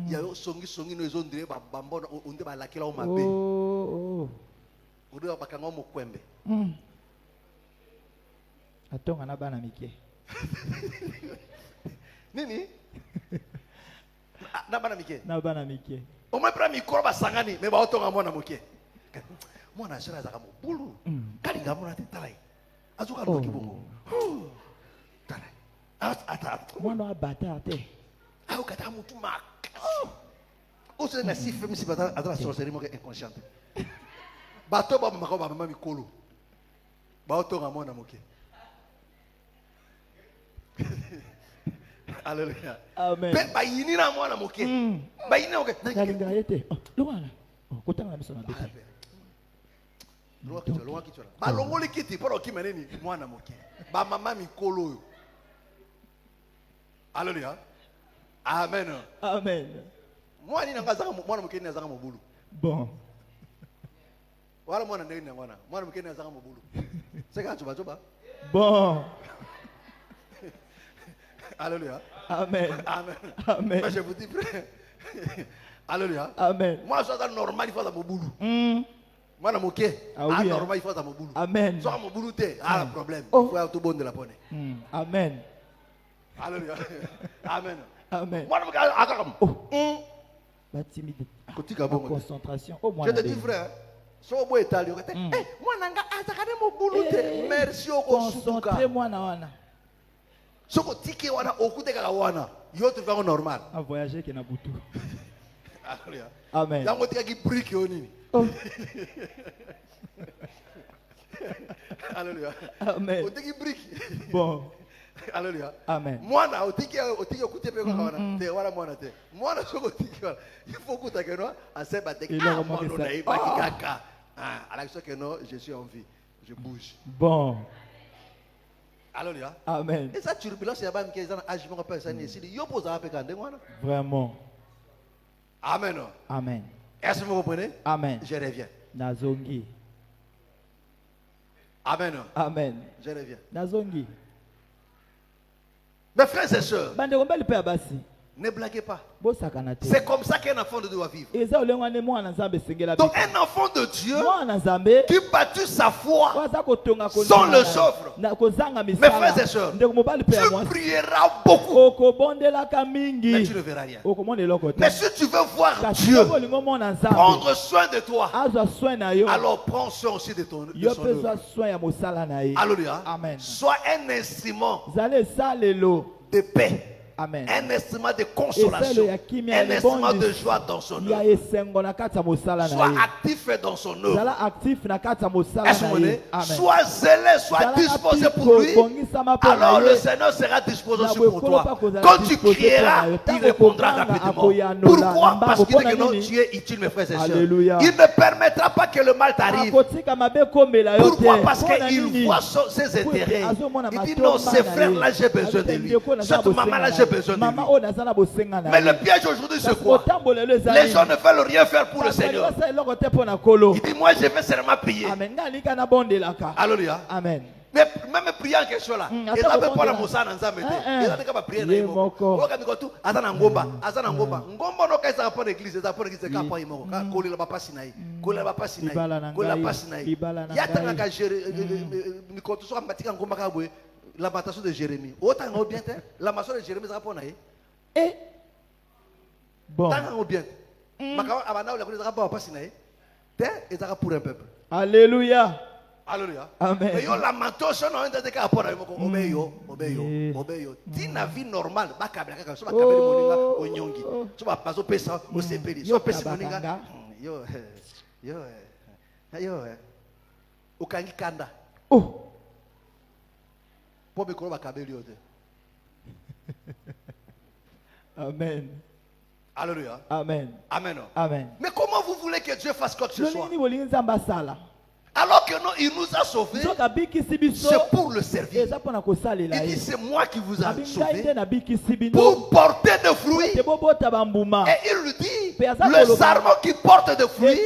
Ya songi no ezondire ba bambo onde ba lakela o mabe. Odo ba kanga mo kwembe. Atonga na bana mike. Nini? Na bana mike. Na bana mike. O me pra micro ba sangani me ba otonga mwana moke. Mwana shira za kamo bulu. Kalinga mwana tetalai. Azuka no kibongo. Mwana abata ate. Au kata mutu mak. O se na sif mi si bata adra sorcerie mo inconsciente. Bato ba mako ba mama mikolo. Ba otonga mwana moke. Alléluia. Amen. Ba yini na mwana moke. Ba yini oke. Kalinga yete. Longana. Kotanga biso na beta. Loa kitu. Ba longoli kiti poro kimeneni mwana moke. Ba mama mikolo yo. Alléluia. Amen. Amen. Moi ni nanga zaka mwana mukeni zaka mobulu. Bon. Wala mwana ndeni ngwana. Mwana mukeni zaka mobulu. Seka choba. Bon. Alléluia. Amen. Amen. Amen. Mais je vous dis frère. Alléluia. Amen. Moi ça normal il faut za mobulu. Mwana muke. Normal il faut za mobulu. Amen. So mobulu te, ah problème. Il faut tout bon de la bonne. Amen. Alléluia. Amen. Amen. Moi, timide. Concentration. Je te dis, frère, si vous êtes italien, merci au concentrez-moi na wana. Si vous êtes wana, au coup de wana, vous êtes normal. À voyager qui na butu. Alléluia. Amen. Dans votre qui brique oni. Alléluia. Amen. Vous êtes qui brique. Bon. Alléluia. Amen. Mwana otiki okuti pe kwa wana te wala mwana te. Mwana soko otiki wala. Il faut que tu kenwa aseba te. Mwana na ibaki kaka. Ah, alors que non, je suis en vie. Je bouge. Bon. Alléluia. Amen. Et ça turbulence ya ba mke zana agiment ka personne ici. Yo posa pe kande mwana. Vraiment. Amen. Amen. Est-ce que vous comprenez? Amen. Je reviens. Nazongi. Amen. Amen. Je reviens. Nazongi. Mes frères et sœurs, ne blaguez pas. C'est C'est comme ça qu'un enfant de Dieu doit vivre. Donc un enfant de Dieu qui bâtit sa foi sans le soffre. Mes frères et sœurs, tu prieras beaucoup, mais tu ne verras rien. Mais si tu veux voir Dieu prendre soin de toi, alors prends soin aussi de son œuvre. Alléluia. Amen. Sois un instrument de paix. Amen. Un instrument de consolation, un instrument de joie dans son œuvre. Sois actif dans son œuvre. Sois zélé, sois disposé pour lui. Alors le Seigneur sera disposé aussi pour toi. Quand tu crieras, il répondra rapidement. Pourquoi? Parce qu'il dit que non, tu es utile, mes frères et sœurs. Il ne permettra pas que le mal t'arrive. Pourquoi? Parce qu'il voit ses intérêts. Il dit non, ces frères-là, j'ai besoin de lui. Cette maman-là, j'ai besoin de lui. Mais le piège aujourd'hui, c'est quoi? Les gens ne veulent rien faire pour le Seigneur. Il dit, moi, je vais seulement prier. Alléluia. Amen. Mais même prier en question là, il n'a même pas la moussa dans sa mété. Il n'a pas prié dans le monde. Il a dit, Azana Ngomba, Azana Ngomba. Ngomba no kaisa pour l'église, ça pour l'église, c'est pas imo. Koli la papa sinaï, koli la papa sinaï, koli la papa sinaï. Il y a tant qu'à gérer, mais quand tu sois matika Ngomba kaboué, lamentation de Jérémie. Autant qu'on bien, lamentation de Jérémie, ça répond à eh. Bon. Tant qu'on bien. Makao abana la koli ça pas sinaï. T'es et ça pour un peuple. Alléluia. Alléluia. Amen. Mais yo lamentation non ndete ka pona obeyo. Tina vie normale ba kabla kaka so ba kabeli moninga onyongi. So ba paso pesa o sepeli. So pesa moninga. Yo. Ukangi kanda. Oh. Po be ko ba kabeli ote. Amen. Alléluia. Amen. Amen. Amen. Mais comment vous voulez que Dieu fasse quoi que ce soit? Alors que non, il nous a sauvés, c'est pour le servir. Il dit, c'est moi qui vous ai sauvé pour porter des fruits. Et il lui dit, le sarment qui porte des fruits,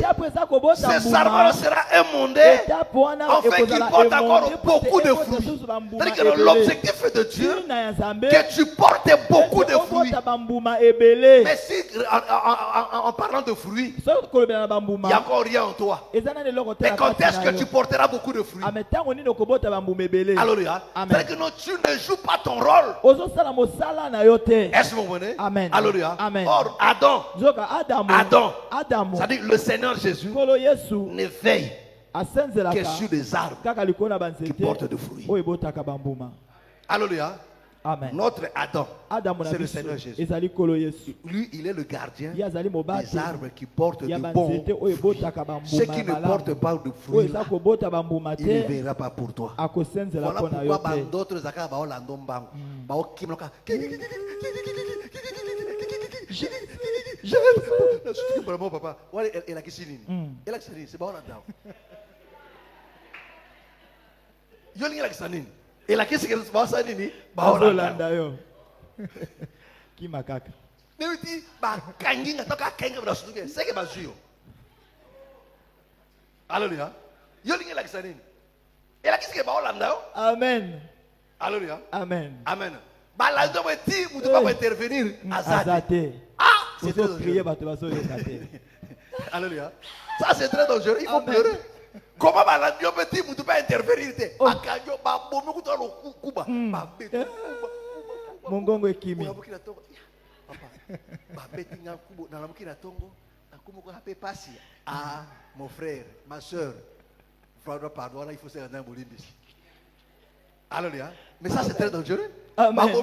ce sarment sera émondé afin qu'il porte encore beaucoup de fruits. C'est-à-dire que l'objectif de Dieu, que tu portes beaucoup de fruits. Mais si, en parlant de fruits, il n'y a encore rien en toi. Mais quand est-ce que tu porteras beaucoup de fruits? Alléluia. C'est-à-dire que non, tu ne joues pas ton rôle. Est-ce que vous comprenez? Amen. Alléluia. Amen. Or, Adam, c'est-à-dire le Seigneur Jésus, ne veille que sur des arbres qui portent de fruits. Alléluia. Amen. Notre Adam, c'est le Seigneur Jésus. Lui, il est le gardien des arbres qui portent de bons fruits. Ceux qui ne portent pas de fruits, là, il ne verra pas pour toi. Voilà pourquoi d'autres je vraiment papa. Elle a qui signe. Elle a qui signe. C'est pas là-dedans. Yoli la qui signe. Elle a qui signe. C'est pas ça ni. Ba là-dedans. Qui makaka. Ne dit ba kangi ngata ka kenga ba suke. C'est que ba zuyo. Alléluia. Yoli la qui signe. Elle a qui signe ba là-dedans. Amen. Alléluia. Amen. Amen. Ba là-dedans me dit vous devez intervenir azate. C'est trop crier. Alléluia. Ça c'est très dangereux. Il faut pleurer. Comment la petit vous devez intervenir? Mongongo ekimi. Ah, mon frère, ma soeur, pardon, là il faut se rendre un bolimbis. Alléluia. Mais ça c'est très dangereux. Amen.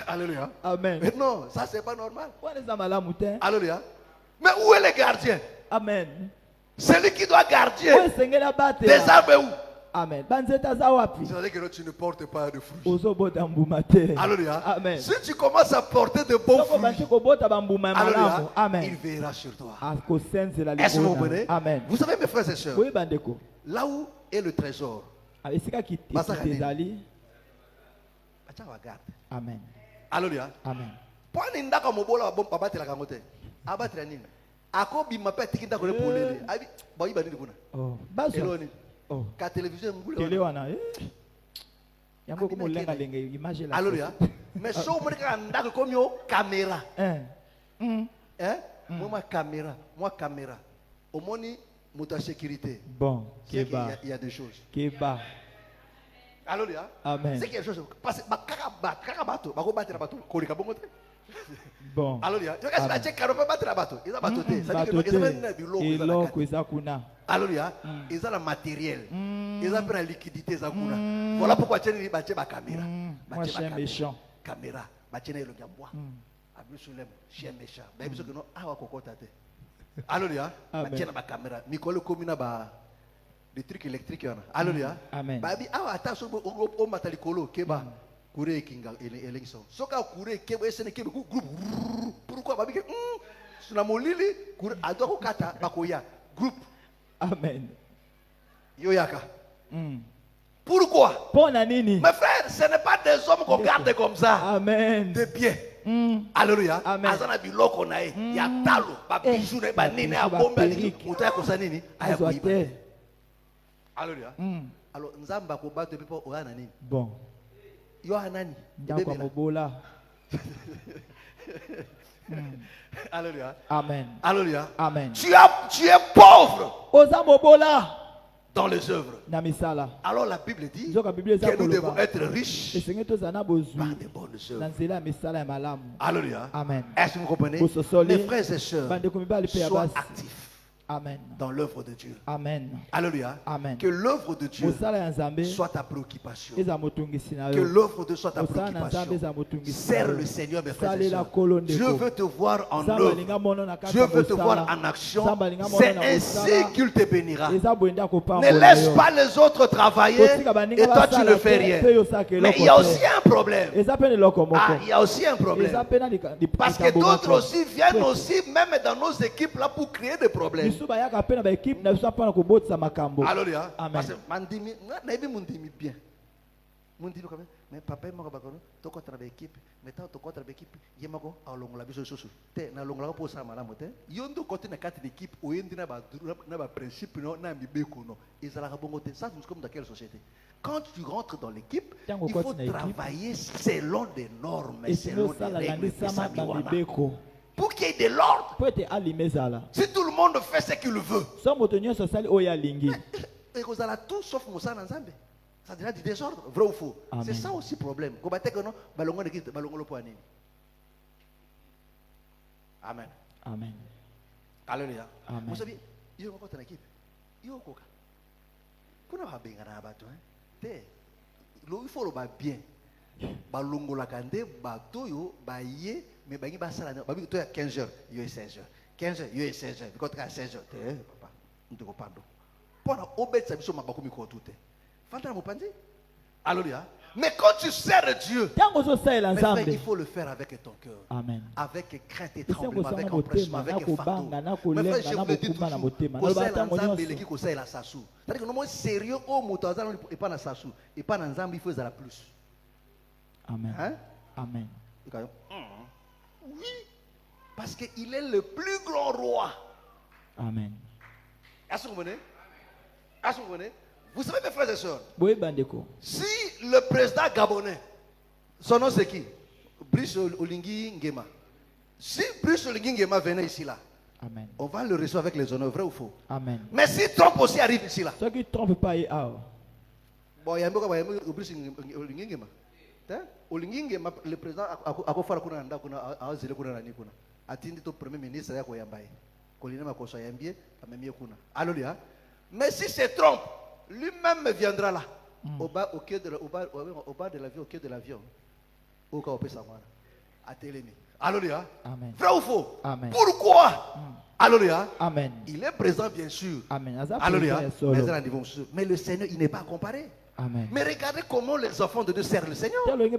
Alléluia. Amen. Mais non, ça c'est pas normal. Alléluia. Mais où est le gardien? Amen. Celui qui doit garder des arbres où? Amen. C'est-à-dire que tu ne portes pas de fruits. Alléluia. Amen. Si tu commences à porter de bons fruits, alléluia, Amen. il verra sur toi. Est-ce que vous comprenez? Amen. Vous savez mes frères et sœurs, là où est le trésor, Amen. alléluia. Amen. Pwani ndaka mobola bom pabati la kangote. Abati la nini? Ako bi mape tikinda kole polele. Abi ba yiba nini kuna? Oh. Bazo. Eloni. Oh. Ka télévision ngule. Télé wana yango ko molenga lenga image la. Alléluia. Mais so mo ka ndaka komyo caméra. Moi caméra. Au moni moto sécurité. Bon, il y a des choses. Keba. Alléluia. Amen. C'est quelque chose parce que kaka bato, ba ko battre bato, ko lika bongo te. Bon. Alléluia. Tu regardes la check car pas battre bato, ils ont bato te. Ça dit que ils ont du logo. Alléluia. Ils ont le matériel. Ils ont la liquidité za kuna. Voilà pourquoi tu dis bache ba caméra. Bache méchant. Caméra, bache na elonga bois. Abu sulem, chien méchant. Ba biso que non awa kokota te. Alléluia. Bache na ba caméra. Mikolo komina ba des trucs électriques. Alléluia. Amen. Babi awa attention au matalikolo keba. Kure kinga election. Soka kure keba esene keba groupe. Pourquoi babi ke suna molili kure adoko kata bakoya groupe. Amen. Yoyaka. Pourquoi? Pour nini? Mes frères, ce n'est pas des hommes qu'on garde comme ça. Amen. Des pieds. Alléluia. Amen. Azana biloko na e. Ya talo, ba bijou na ba nini a bomba ni muta ko sa nini? Aya ko iba. Alléluia. Alors nzamba ko battre people o yana nini? Bon. Yo anani? Yakwa mobola. Alléluia. Amen. Alléluia. Amen. Tu es pauvre. Oza mobola. Dans les œuvres. Alors la Bible dit que nous devons être riches par des bonnes œuvres. Alléluia. Amen. Est-ce que vous comprenez? Les frères et sœurs, soient actifs. Amen. Dans l'œuvre de Dieu. Amen. Alléluia. Amen. Que l'œuvre de Dieu soit ta préoccupation. Que l'œuvre de Dieu soit ta préoccupation. Sers le Seigneur, mes frères et sœurs. Dieu veut te voir en œuvre. Dieu veut te voir en action. C'est ainsi qu'il te bénira. Ne laisse pas les autres travailler et toi tu ne fais rien. Mais il y a aussi un problème. Il y a aussi un problème. Parce que d'autres aussi viennent aussi, même dans nos équipes là, pour créer des problèmes. Alléluia. Amen. Bien. Mais papa m'a dit to ko travailler équipe mais tant to ko travailler équipe yemako alongola biso soso te na longola ko sa malamu te yondo côté na carte d'équipe oyendi na ba principe no na mibeko no ezalaka bongo te. Ça c'est comme dans quelle société? Quand tu rentres dans l'équipe, il faut travailler selon des normes, selon des règles. Pour qu'il y ait de l'ordre. Si tout le monde fait ce qu'il veut, et vous allez tout sauf Moussa Nzambe. Ça déjà du désordre, vrai ou faux? C'est ça aussi le problème. Amen. Amen. Alléluia. Vous savez, il y a une équipe. Il y a un coca. Vous n'avez pas bien il faut le bien. Balongola kande bato yo baye mais bangi basala babi to 15 heures, yo 16 heures. 15 heures, yo 16 heures. Because à 16 heures, papa, nous te pardon. Pour na obet ça biso mabako mi ko tout. Fanta mo pandi? Alléluia. Mais quand tu sers Dieu, il faut le faire avec ton cœur. Amen. Avec crainte et tremblement, avec empressement, avec fardeau. Mais frère, je vous le dis toujours, c'est-à-dire que nous sommes sérieux au moutazan et pas dans Sassou. Et pas dans Zambie, il faut la plus. Amen. Hein? Amen. Oui. Parce qu'il est le plus grand roi. Amen. Est-ce que vous venez? Est-ce que vous venez? Vous savez mes frères et sœurs, si le président gabonais, son nom c'est qui? Brice Oligui Nguema. Si Brice Oligui Nguema venait ici là, amen, on va le recevoir avec les honneurs, vrai ou faux? Amen. Mais si Trump aussi arrive ici là, ceux qui ne trompent pas, bon, il y a un Brice Oligui Nguema. Oligui Nguema, le président a fait le premier ministre, alléluia. Mais si c'est Trump, lui-même viendra là, au bas de l'avion, au quai de l'avion, au cas où on peut savoir, à Télémi. Alléluia. Amen. Vrai ou faux? Amen. Pourquoi? Alléluia. Amen. Il est présent bien sûr. Amen. Alléluia. Mais le Seigneur, il n'est pas comparé. Amen. Mais regardez comment les enfants de Dieu servent le Seigneur. Mais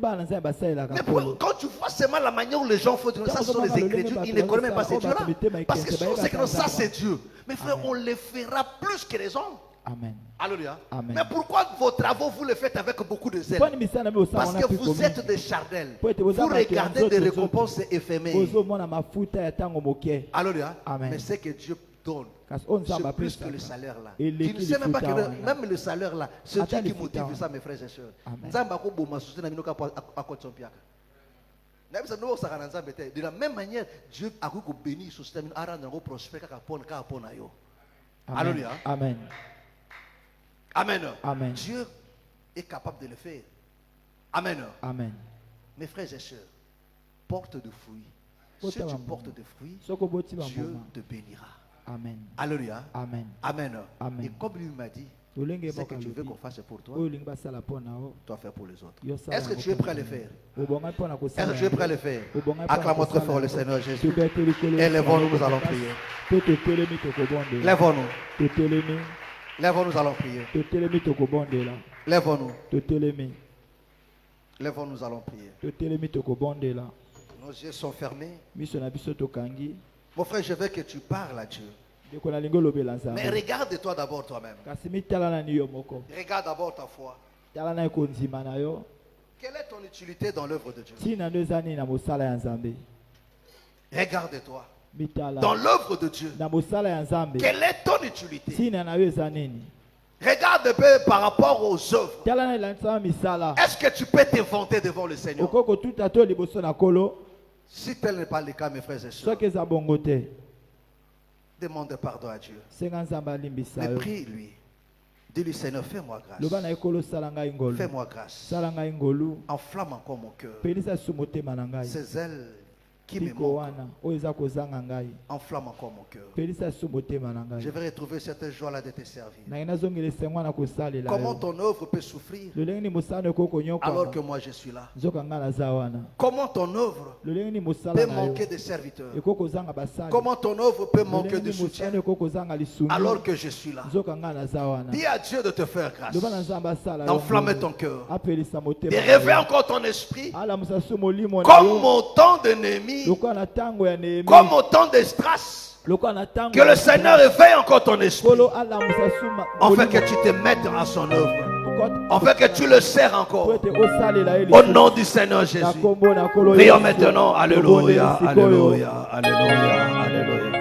quand tu vois seulement la manière où les gens font, ça sont les Écritures, ils ne connaissent même pas ces dieux-là. Parce que c'est que ça c'est Dieu. Mais frère, on les fera plus que les hommes. Amen. Alléluia. Amen. Mais pourquoi vos travaux vous les faites avec beaucoup de zèle? Parce que vous êtes des charnels. Vous regardez des récompenses éphémères. Alléluia. Amen. Mais c'est que Dieu donne. C'est plus que le salaire là. Tu ne sais même pas que même le salaire là, c'est Dieu qui motive ça, mes frères et sœurs. De la même manière, Dieu a béni ce système, a rendu prospère. Alléluia. Amen. Amen. Amen. Dieu est capable de le faire. Amen. Amen. Mes frères et sœurs, porte de fruits. Si tu portes de fruits, Dieu te bénira. Amen. Alléluia. Amen. Amen. Amen. Et comme lui m'a dit, ce que tu veux qu'on fasse pour toi, tu dois faire pour les autres. Est-ce que tu es prêt à le faire? Est-ce que tu es prêt à le faire? Acclame très fort le Seigneur Jésus. Et lèvons-nous, nous allons prier. Lèvons-nous. Lèvons-nous, nous allons prier. Lèvons-nous. Lèvons-nous, nous allons prier. Nos yeux sont fermés. Mon frère, je veux que tu parles à Dieu. Mais regarde-toi d'abord toi-même. Regarde d'abord ta foi. Quelle est ton utilité dans l'œuvre de Dieu? Regarde-toi. Dans l'œuvre de Dieu. Quelle est ton utilité? Regarde un peu par rapport aux œuvres. Est-ce que tu peux te vanter devant le Seigneur? Si tel n'est pas le cas, mes frères et sœurs, demande pardon à Dieu. Mais prie-lui. Dis-lui, Seigneur, fais-moi grâce. Fais-moi grâce. Enflamme encore mon cœur. Ces ailes qui me manquent. Enflamme encore mon cœur. Je vais retrouver cette joie-là de te servir. Comment ton œuvre peut souffrir alors que moi je suis là? Comment ton œuvre peut manquer de serviteurs? Comment ton œuvre peut manquer de soutien alors que je suis là? Dis à Dieu de te faire grâce, d'enflammer ton cœur, de réveiller encore ton esprit, comme autant d'ennemis, comme autant de strass. Que le Seigneur éveille encore ton esprit. En fait que tu te mettes à son œuvre. En fait que tu le sers encore. Au nom du Seigneur Jésus. Prions maintenant. Alléluia. Alléluia. Alléluia. Alléluia.